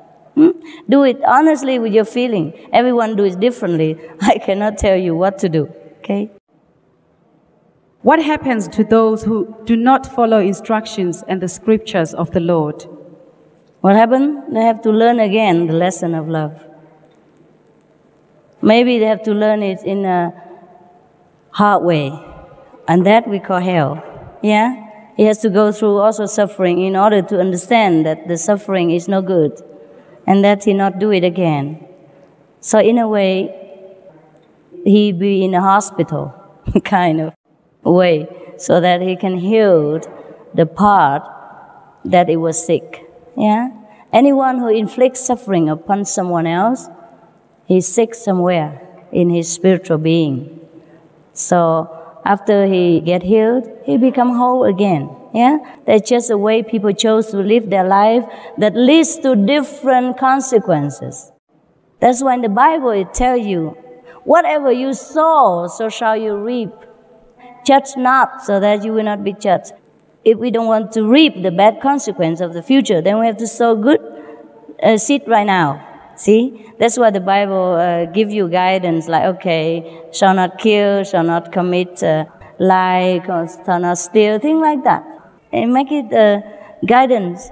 Do it honestly with your feeling. Everyone does it differently. I cannot tell you what to do. Okay? What happens to those who do not follow instructions and the scriptures of the Lord? What happened? They have to learn again the lesson of love. Maybe they have to learn it in a hard way. And that we call hell. Yeah? He has to go through also suffering in order to understand that the suffering is no good and that he not do it again. So in a way, he be in a hospital kind of way so that he can heal the part that it was sick. Yeah? Anyone who inflicts suffering upon someone else, he's sick somewhere in his spiritual being. So after he get healed, he become whole again. Yeah? That's just a way people chose to live their life that leads to different consequences. That's why in the Bible it tells you, whatever you sow, so shall you reap. Judge not, so that you will not be judged. If we don't want to reap the bad consequence of the future, then we have to sow good seed right now. See? That's why the Bible gives you guidance like, okay, shall not kill, shall not commit lie, shall not steal, things like that. And make it guidance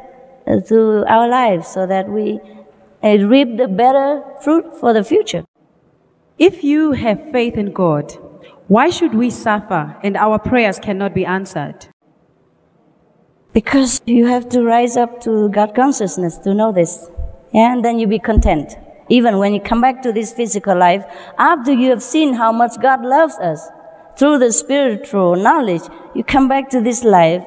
to our lives so that we reap the better fruit for the future. If you have faith in God, why should we suffer and our prayers cannot be answered? Because you have to rise up to God consciousness to know this. Yeah? And then you be content. Even when you come back to this physical life, after you have seen how much God loves us, through the spiritual knowledge, you come back to this life,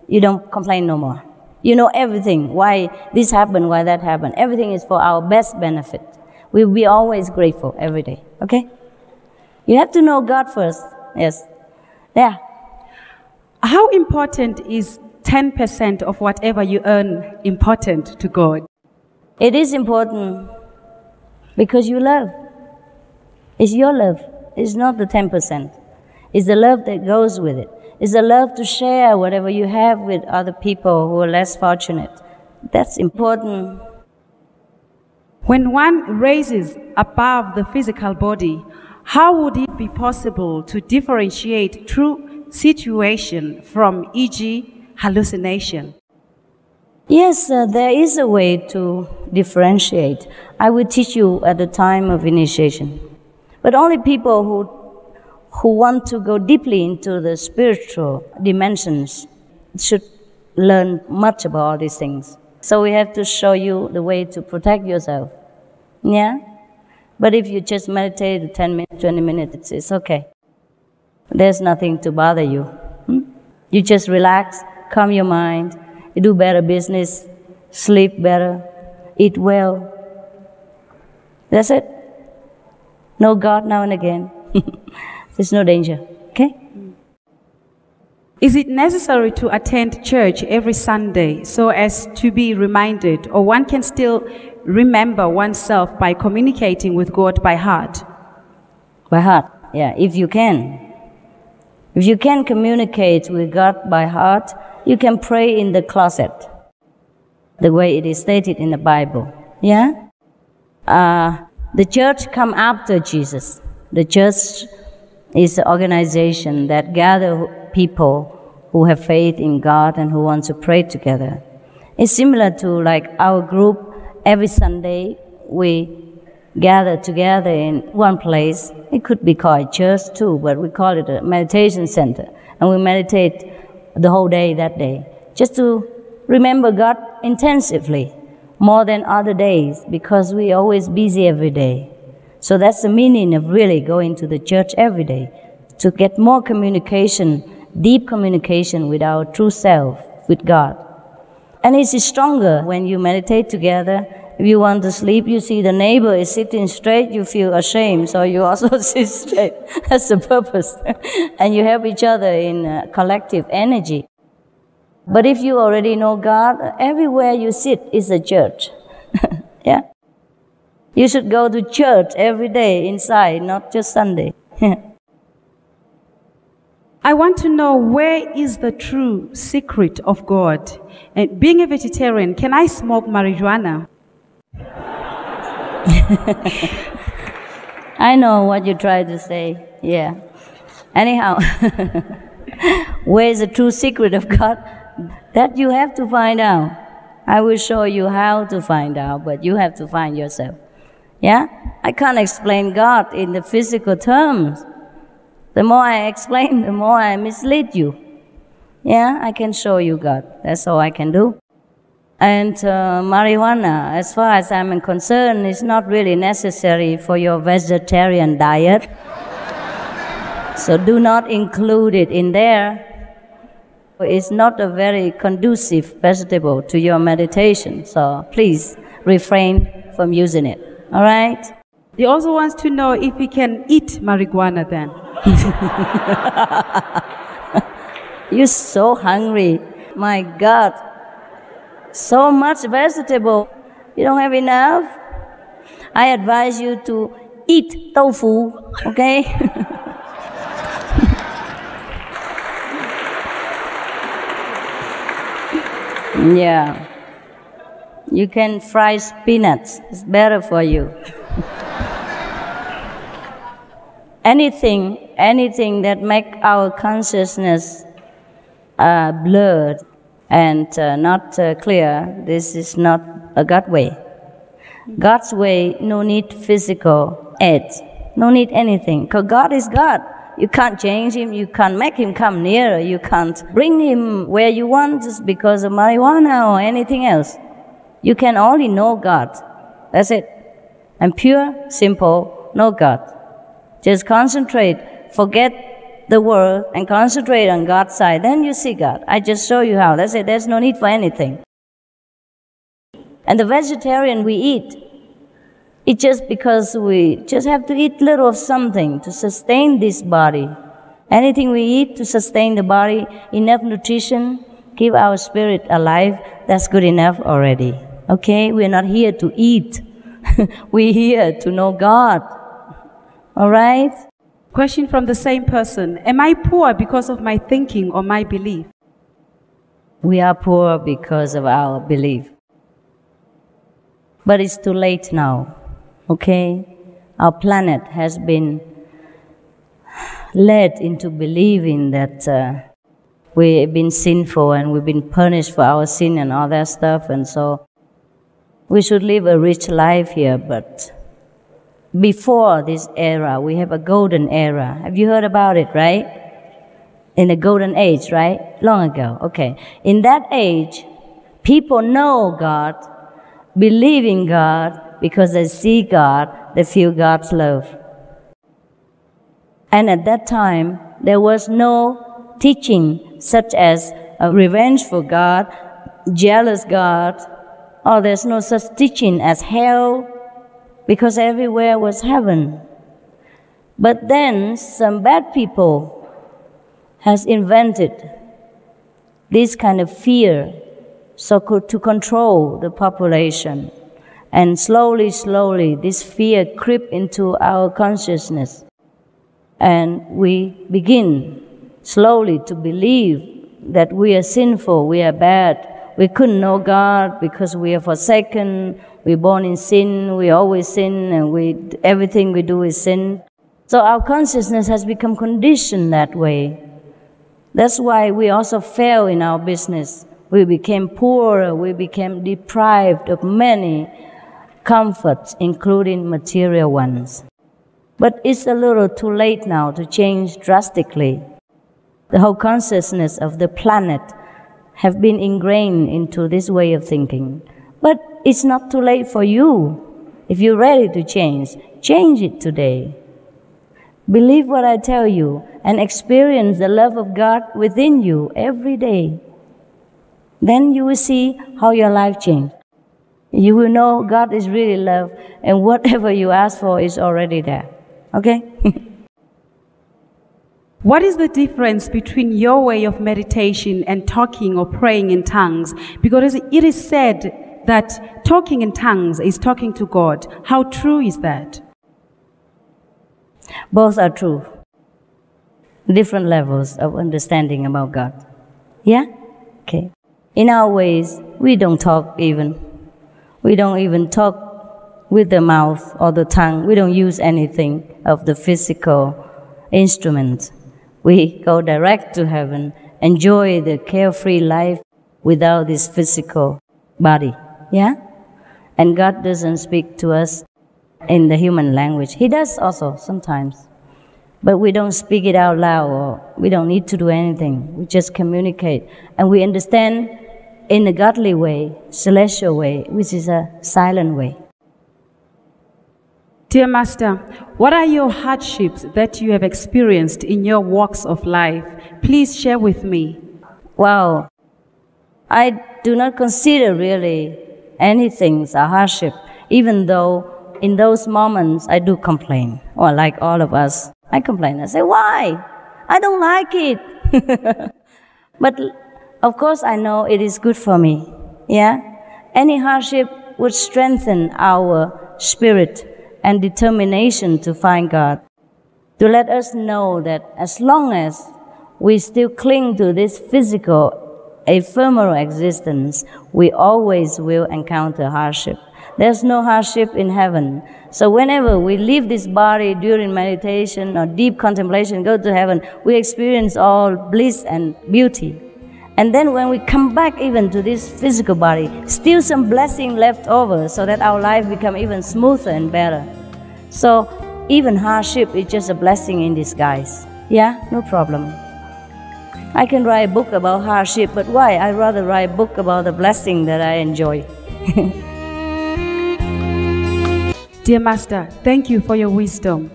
you don't complain no more. You know everything, why this happened, why that happened. Everything is for our best benefit. We will be always grateful every day, okay? You have to know God first, yes. Yeah. How important is 10% of whatever you earn important to God? It is important because you love. It's your love. It's not the 10%. It's the love that goes with it. It's the love to share whatever you have with other people who are less fortunate. That's important. When one raises above the physical body, how would it be possible to differentiate true situation from, e.g., hallucination? Yes, there is a way to differentiate. I will teach you at the time of initiation. But only people who want to go deeply into the spiritual dimensions should learn much about all these things. So we have to show you the way to protect yourself. Yeah? But if you just meditate 10 minutes, 20 minutes, it's okay. There's nothing to bother you. You just relax, calm your mind, you do better business, sleep better, eat well. That's it. Know God now and again. There's no danger, okay? Is it necessary to attend church every Sunday so as to be reminded, or one can still remember oneself by communicating with God by heart? By heart, yeah, if you can. If you can communicate with God by heart, you can pray in the closet, the way it is stated in the Bible, yeah? The church come after Jesus. The church is an organization that gather people who have faith in God and who want to pray together. It's similar to like our group. Every Sunday we gather together in one place. It could be called church too, but we call it a meditation center. And we meditate the whole day that day, just to remember God intensively, more than other days, because we're always busy every day. So that's the meaning of really going to the church every day, to get more communication, deep communication with our true self, with God. And it's stronger when you meditate together. If you want to sleep, you see the neighbor is sitting straight, you feel ashamed, so you also sit straight. That's the purpose. And you help each other in collective energy. But if you already know God, everywhere you sit is a church. Yeah? You should go to church every day inside, not just Sunday. I want to know, where is the true secret of God? And being a vegetarian, can I smoke marijuana? I know what you try to say, yeah. Anyhow, where is the true secret of God? That you have to find out. I will show you how to find out, but you have to find yourself. Yeah? I can't explain God in the physical terms. The more I explain, the more I mislead you. Yeah, I can show you God. That's all I can do. And marijuana, as far as I'm concerned, is not really necessary for your vegetarian diet. So do not include it in there. It's not a very conducive vegetable to your meditation. So please refrain from using it. All right? He also wants to know if he can eat marijuana then. You're so hungry. My God. So much vegetable. You don't have enough? I advise you to eat tofu, okay? Yeah. You can fry spinach. It's better for you. Anything that make our consciousness blurred and not clear, this is not a God way. God's way, no need physical aid, no need anything, because God is God. You can't change him, you can't make him come nearer, you can't bring him where you want just because of marijuana or anything else. You can only know God. That's it. And pure, simple, know God. Just concentrate, forget the world and concentrate on God's side. Then you see God. I just show you how. That's it. There's no need for anything. And the vegetarian we eat, it's just because we just have to eat little of something to sustain this body. Anything we eat to sustain the body, enough nutrition, keep our spirit alive, that's good enough already. Okay? We're not here to eat. We're here to know God. All right? Question from the same person. Am I poor because of my thinking or my belief? We are poor because of our belief. But it's too late now. Okay? Our planet has been led into believing that we've been sinful and we've been punished for our sin and all that stuff, and so we should live a rich life here. But before this era, we have a golden era. Have you heard about it, right? In the golden age, right? Long ago. Okay. In that age, people know God, believe in God, because they see God, they feel God's love. And at that time, there was no teaching such as a revengeful God, jealous God, or there's no such teaching as hell, because everywhere was heaven. But then some bad people has invented this kind of fear to control the population. And slowly, slowly, this fear creep into our consciousness. And we begin slowly to believe that we are sinful, we are bad. We couldn't know God because we are forsaken, we're born in sin, we always sin, and everything we do is sin. So our consciousness has become conditioned that way. That's why we also fail in our business. We became poorer, we became deprived of many comforts, including material ones. But it's a little too late now to change drastically. The whole consciousness of the planet have been ingrained into this way of thinking. But it's not too late for you. If you're ready to change it today. Believe what I tell you and experience the love of God within you every day. Then you will see how your life changed. You will know God is really love, and whatever you ask for is already there. Okay? What is the difference between your way of meditation and talking or praying in tongues? Because it is said that talking in tongues is talking to God. How true is that? Both are true. Different levels of understanding about God. Yeah? Okay. In our ways, we don't talk even. We don't even talk with the mouth or the tongue. We don't use anything of the physical instruments. We go direct to heaven, enjoy the carefree life without this physical body. Yeah? And God doesn't speak to us in the human language. He does also sometimes. But we don't speak it out loud, or we don't need to do anything. We just communicate. And we understand in a godly way, celestial way, which is a silent way. Dear Master, what are your hardships that you have experienced in your walks of life? Please share with me. Wow. I do not consider really anything a hardship, even though in those moments I do complain, or like all of us, I complain. I say, why? I don't like it. But of course I know it is good for me. Yeah? Any hardship would strengthen our spirit and determination to find God, to let us know that as long as we still cling to this physical, ephemeral existence, we always will encounter hardship. There's no hardship in heaven. So whenever we leave this body during meditation or deep contemplation, go to heaven, we experience all bliss and beauty. And then when we come back even to this physical body, still some blessing left over so that our life become even smoother and better. So even hardship is just a blessing in disguise. Yeah, no problem. I can write a book about hardship, but why? I'd rather write a book about the blessing that I enjoy. Dear Master, thank you for your wisdom.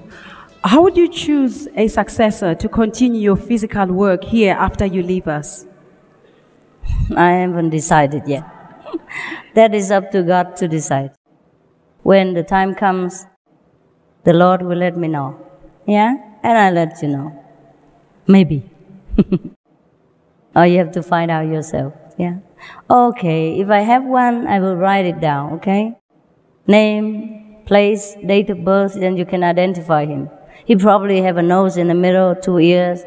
How would you choose a successor to continue your physical work here after you leave us? I haven't decided yet. That is up to God to decide. When the time comes, the Lord will let me know. Yeah? And I'll let you know. Maybe. Or you have to find out yourself. Yeah? Okay, if I have one, I will write it down, okay? Name, place, date of birth, then you can identify him. He probably have a nose in the middle, 2 ears.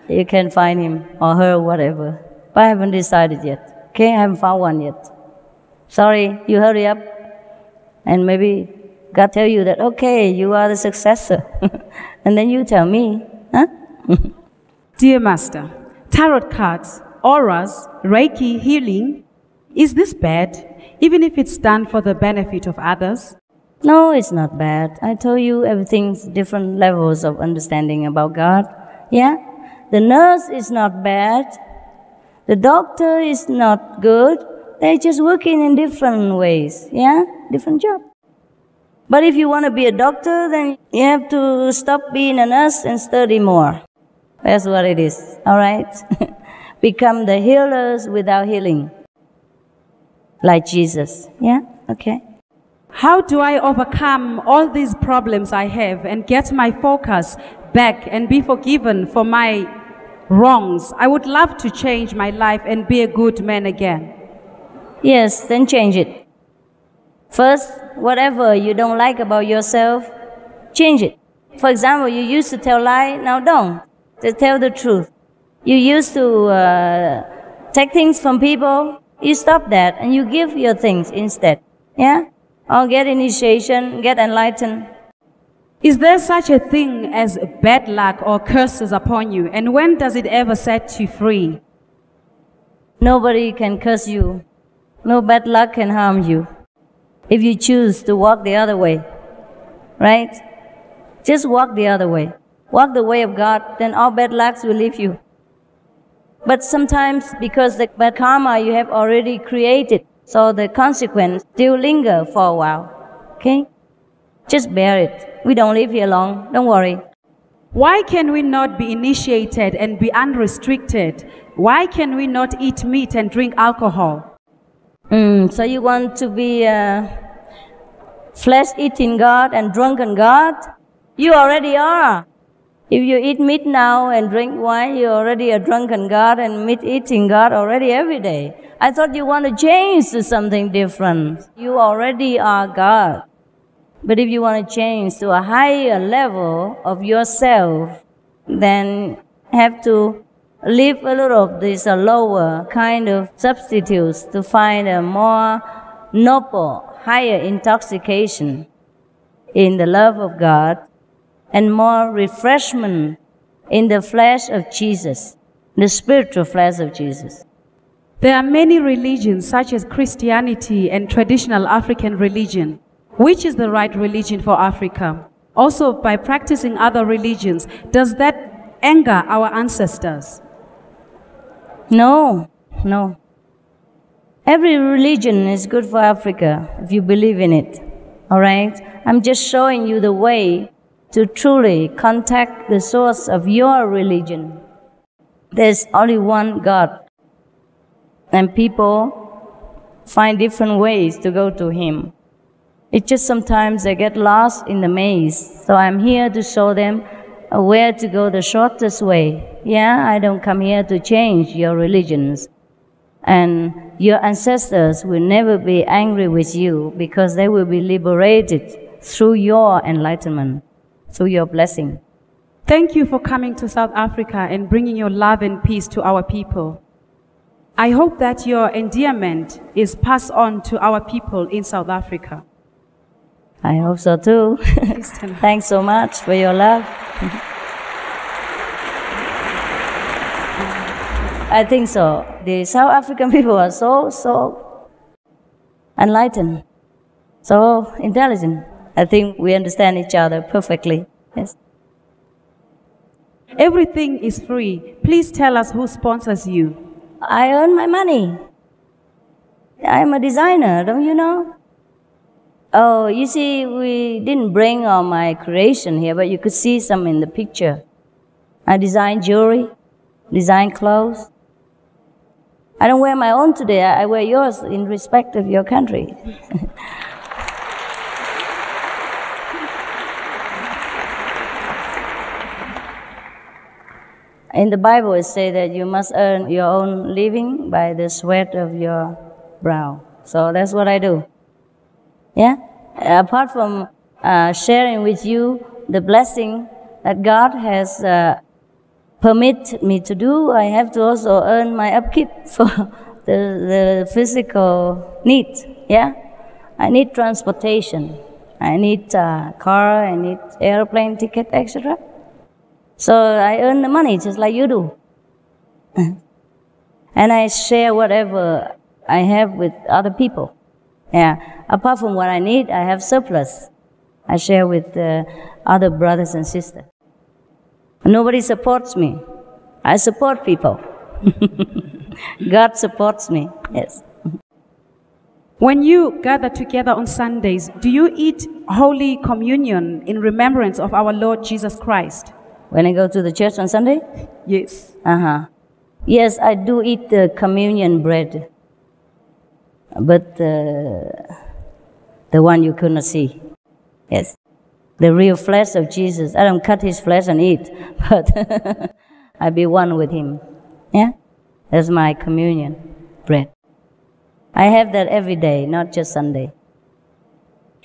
You can find him or her, whatever. But I haven't decided yet. Okay, I haven't found one yet. Sorry, you hurry up. And maybe God tell you that, okay, you are the successor. And then you tell me, huh? Dear Master, tarot cards, auras, Reiki, healing, is this bad, even if it's done for the benefit of others? No, it's not bad. I told you everything's different levels of understanding about God. Yeah? The nurse is not bad. The doctor is not good. They're just working in different ways. Yeah? different job. But if you want to be a doctor, then you have to stop being a nurse and study more. That's what it is, all right? Become the healers without healing, like Jesus. Yeah? Okay. How do I overcome all these problems I have and get my focus back and be forgiven for my wrongs? I would love to change my life and be a good man again. Yes, then change it. First, whatever you don't like about yourself, change it. For example, you used to tell lie, now don't. Just tell the truth. You used to take things from people, you stop that and you give your things instead. Yeah? Or get initiation, get enlightened. Is there such a thing as bad luck or curses upon you? And when does it ever set you free? Nobody can curse you. No bad luck can harm you if you choose to walk the other way, right? Just walk the other way. Walk the way of God, then all bad lucks will leave you. But sometimes, because the bad karma you have already created, so the consequence still linger for a while, okay? Just bear it. We don't live here long, don't worry. Why can we not be initiated and be unrestricted? Why can we not eat meat and drink alcohol? So you want to be a flesh-eating God and drunken God? You already are. If you eat meat now and drink wine, you're already a drunken God and meat-eating God already every day. I thought you want to change to something different. You already are God. But if you want to change to a higher level of yourself, then have to live a little of these lower kind of substitutes to find a more noble, higher intoxication in the love of God and more refreshment in the flesh of Jesus, the spiritual flesh of Jesus. There are many religions such as Christianity and traditional African religion. Which is the right religion for Africa? Also, by practicing other religions, does that anger our ancestors? No, no. Every religion is good for Africa if you believe in it, all right? I'm just showing you the way to truly contact the source of your religion. There's only one God, and people find different ways to go to Him. It's just sometimes they get lost in the maze, so I'm here to show them where to go the shortest way. Yeah, I don't come here to change your religions. And your ancestors will never be angry with you because they will be liberated through your enlightenment, through your blessing. Thank you for coming to South Africa and bringing your love and peace to our people. I hope that your endearment is passed on to our people in South Africa. I hope so too. Thanks so much for your love. I think so. The South African people are so enlightened, so intelligent. I think we understand each other perfectly. Yes. Everything is free. Please tell us who sponsors you. I earn my money. I'm a designer, don't you know? Oh, you see, we didn't bring all my creation here, but you could see some in the picture. I design jewelry, design clothes. I don't wear my own today. I wear yours in respect of your country. In the Bible, it says that you must earn your own living by the sweat of your brow. So that's what I do. Yeah? Apart from sharing with you the blessing that God has permitted me to do, I have to also earn my upkeep for the physical needs. Yeah? I need transportation. I need car, I need airplane ticket, etc. So I earn the money just like you do. And I share whatever I have with other people. Yeah. Apart from what I need, I have surplus. I share with other brothers and sisters. Nobody supports me. I support people. God supports me, yes. When you gather together on Sundays, do you eat Holy Communion in remembrance of our Lord Jesus Christ? When I go to the church on Sunday? Yes. Yes, I do eat the communion bread, but the one you could not see. Yes, the real flesh of Jesus. I don't cut his flesh and eat, but I be one with him. Yeah, that's my communion bread. I have that every day, not just Sunday.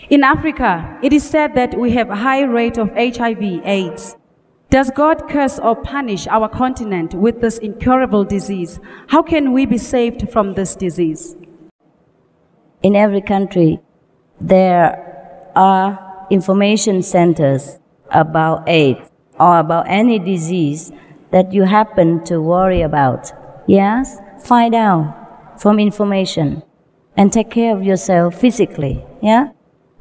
In Africa, it is said that we have a high rate of HIV/AIDS. Does God curse or punish our continent with this incurable disease? How can we be saved from this disease? In every country, there are information centers about AIDS or about any disease that you happen to worry about. Yes? Find out from information and take care of yourself physically. Yeah?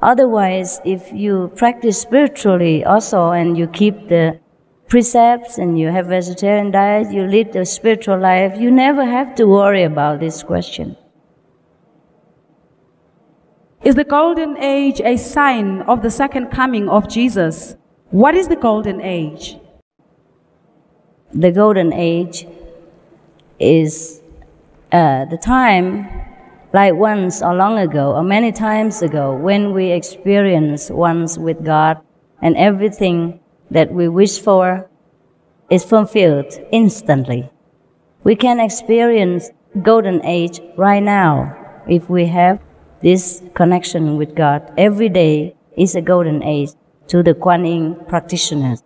Otherwise, if you practice spiritually also and you keep the precepts and you have vegetarian diet, you lead a spiritual life, you never have to worry about this question. Is the golden age a sign of the second coming of Jesus? What is the golden age? The golden age is the time, like once or long ago or many times ago, when we experience once with God and everything that we wish for is fulfilled instantly. We can experience golden age right now if we have this connection with God. Every day is a golden age to the Kuan Yin practitioners.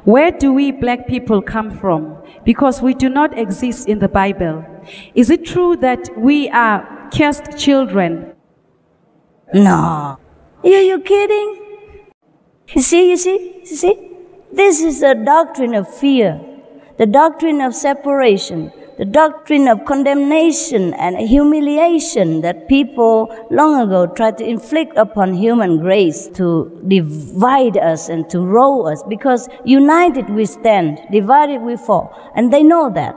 Where do we black people come from? Because we do not exist in the Bible. Is it true that we are cursed children? No. Are you kidding? You see? This is a doctrine of fear, the doctrine of separation, the doctrine of condemnation and humiliation that people long ago tried to inflict upon human race to divide us and to roll us, because united we stand, divided we fall, and they know that.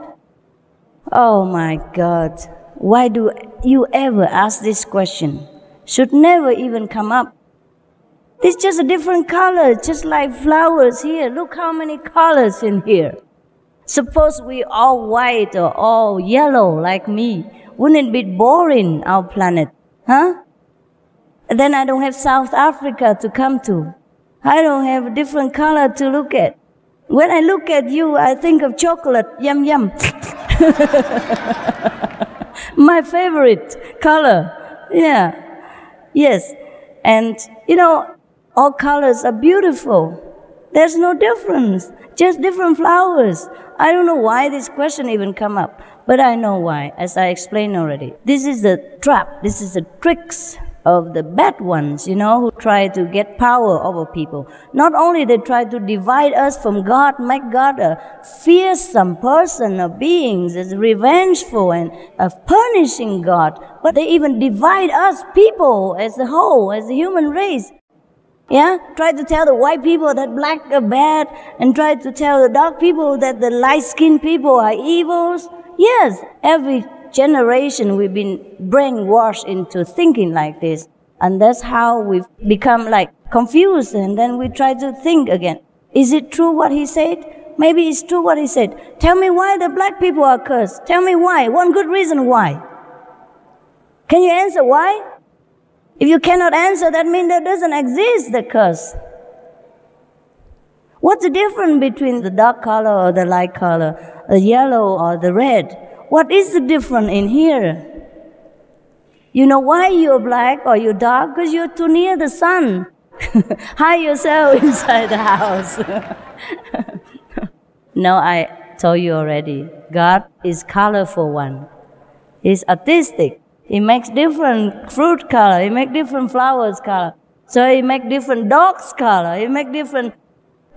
Oh my God, why do you ever ask this question? Should never even come up. It's just a different color, just like flowers here. Look how many colors in here. Suppose we all white or all yellow like me. Wouldn't it be boring, our planet? Huh? Then I don't have South Africa to come to. I don't have a different color to look at. When I look at you, I think of chocolate. Yum, yum. My favorite color. Yeah. Yes. And, all colors are beautiful. There's no difference, just different flowers. I don't know why this question even come up, but I know why, as I explained already. This is the trap, this is the tricks of the bad ones, who try to get power over people. Not only they try to divide us from God, make God a fearsome person of beings, as revengeful and of punishing God, but they even divide us people as a whole, as a human race. Yeah, try to tell the white people that black are bad, and try to tell the dark people that the light-skinned people are evils. Yes, every generation we've been brainwashed into thinking like this, and that's how we've become confused, and then we try to think again. Is it true what he said? Maybe it's true what he said. Tell me why the black people are cursed. Tell me why. One good reason why. Can you answer why? If you cannot answer, that means there doesn't exist the curse. What's the difference between the dark color or the light color, the yellow or the red? What is the difference in here? You know why you're black or you're dark? Because you're too near the sun. Hide yourself inside the house. No, I told you already. God is colorful one. He's artistic. He makes different fruit color. He makes different flowers color. So he makes different dogs color. He makes different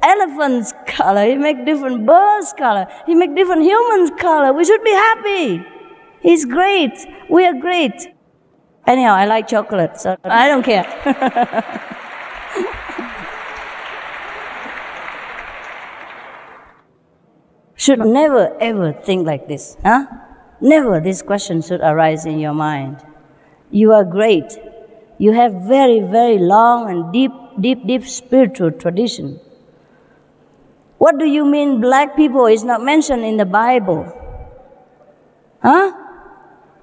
elephants color. He makes different birds color. He makes different humans color. We should be happy. He's great. We are great. Anyhow, I like chocolate, so I don't care. Should never ever think like this, huh? Never this question should arise in your mind. You are great. You have very, very long and deep spiritual tradition. What do you mean black people is not mentioned in the Bible? Huh?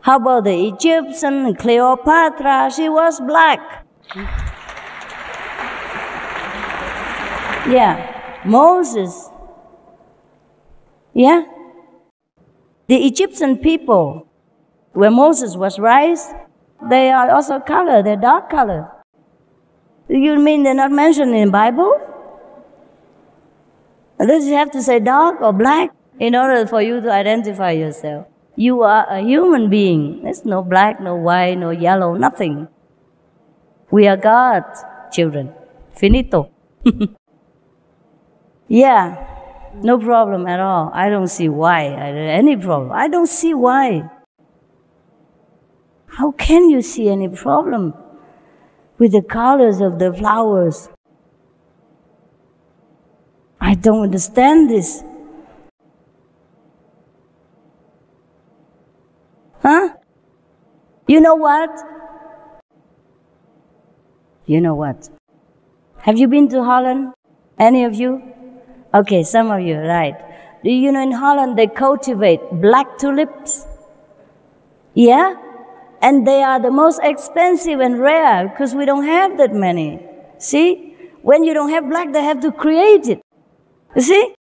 How about the Egyptian, Cleopatra? She was black. Yeah, Moses. Yeah? The Egyptian people, where Moses was raised, they are also color, they're dark color. You mean they're not mentioned in the Bible? Does you have to say dark or black in order for you to identify yourself? You are a human being. There's no black, no white, no yellow, nothing. We are God's children. Finito. Yeah, no problem at all. I don't see why. Any problem. I don't see why. How can you see any problem with the colors of the flowers? I don't understand this. Huh? You know what? You know what? Have you been to Holland? Any of you? Okay, some of you, right. Do you know in Holland they cultivate black tulips? Yeah? And they are the most expensive and rare because we don't have that many. See? When you don't have black, they have to create it. You see?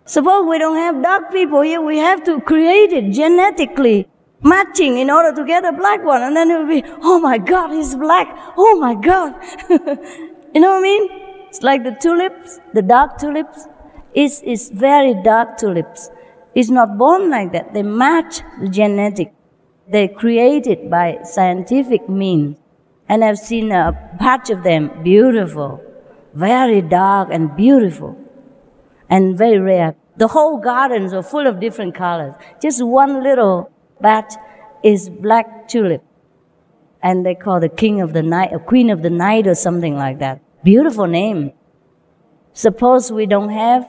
Suppose we don't have dark people here, we have to create it genetically, matching in order to get a black one. And then it will be, oh my God, he's black. Oh my God. You know what I mean? It's like the tulips, the dark tulips. It's very dark tulips. It's not born like that. They match the genetic. They create it by scientific means. And I've seen a patch of them, beautiful, very dark and beautiful, and very rare. The whole gardens are full of different colors. Just one little batch is black tulip. And they call the king of the night, or queen of the night or something like that. Beautiful name. Suppose we don't have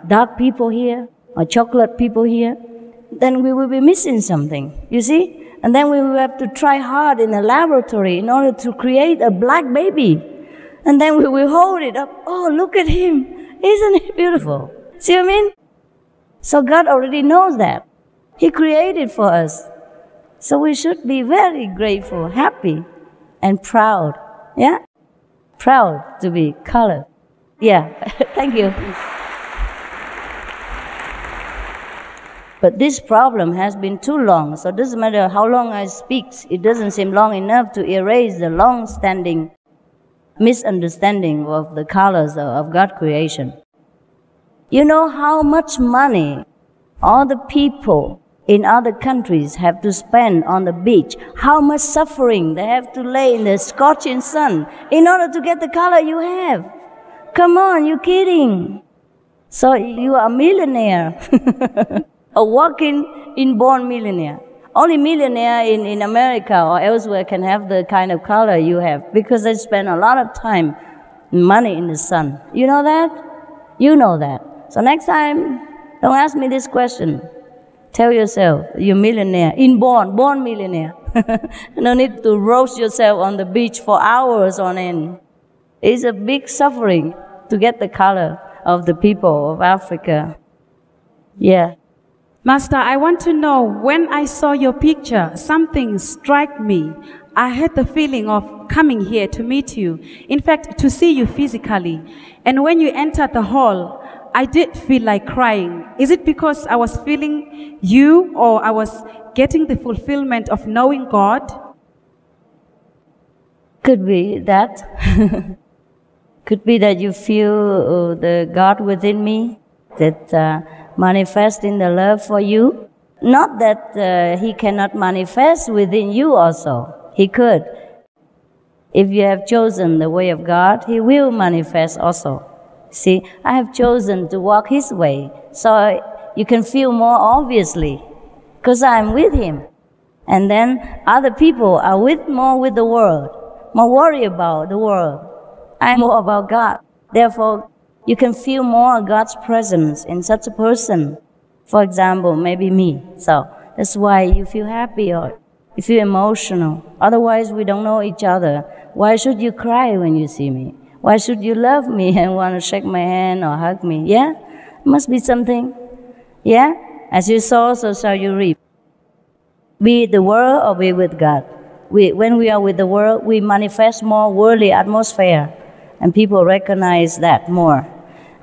dark people here, or chocolate people here, then we will be missing something, you see? And then we will have to try hard in a laboratory in order to create a black baby. And then we will hold it up. Oh, look at him. Isn't he beautiful? See what I mean? So God already knows that. He created for us. So we should be very grateful, happy, and proud. Yeah? Proud to be colored. Yeah, thank you. But this problem has been too long, so it doesn't matter how long I speak, it doesn't seem long enough to erase the long-standing misunderstanding of the colors of God's creation. You know how much money all the people in other countries have to spend on the beach, how much suffering they have to lay in the scorching sun in order to get the color you have. Come on, you're kidding. So you are a millionaire. A walking inborn millionaire. Only millionaire in America or elsewhere can have the kind of color you have because they spend a lot of time, money in the sun. You know that? You know that. So next time, don't ask me this question. Tell yourself, you're millionaire, born millionaire. No need to roast yourself on the beach for hours on end. It's a big suffering to get the color of the people of Africa. Yeah. Master, I want to know, when I saw your picture, something struck me. I had the feeling of coming here to meet you. In fact, to see you physically. And when you entered the hall, I did feel like crying. Is it because I was feeling you, or I was getting the fulfillment of knowing God? Could be that. Could be that you feel the God within me that manifest in the love for you. Not that he cannot manifest within you also. He could. If you have chosen the way of God, he will manifest also. See, I have chosen to walk his way, so you can feel more obviously, because I'm with him. And then other people are more with the world, more worried about the world. I'm more about God. Therefore, you can feel more God's presence in such a person. For example, maybe me. So that's why you feel happy or You feel emotional. Otherwise, we don't know each other. Why should you cry when you see me? Why should you love me and want to shake my hand or hug me? Yeah? Must be something. Yeah? As you sow, so shall you reap. Be with the world or be with God. When we are with the world, we manifest more worldly atmosphere, and people recognize that more.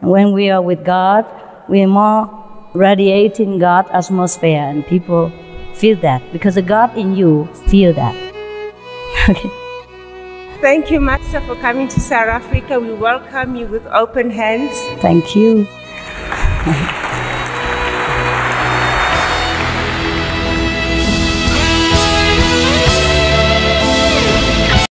And when we are with God, we are more radiating God atmosphere, and people feel that, because the God in you feel that. Okay. Thank you, Master, for coming to South Africa. We welcome you with open hands. Thank you.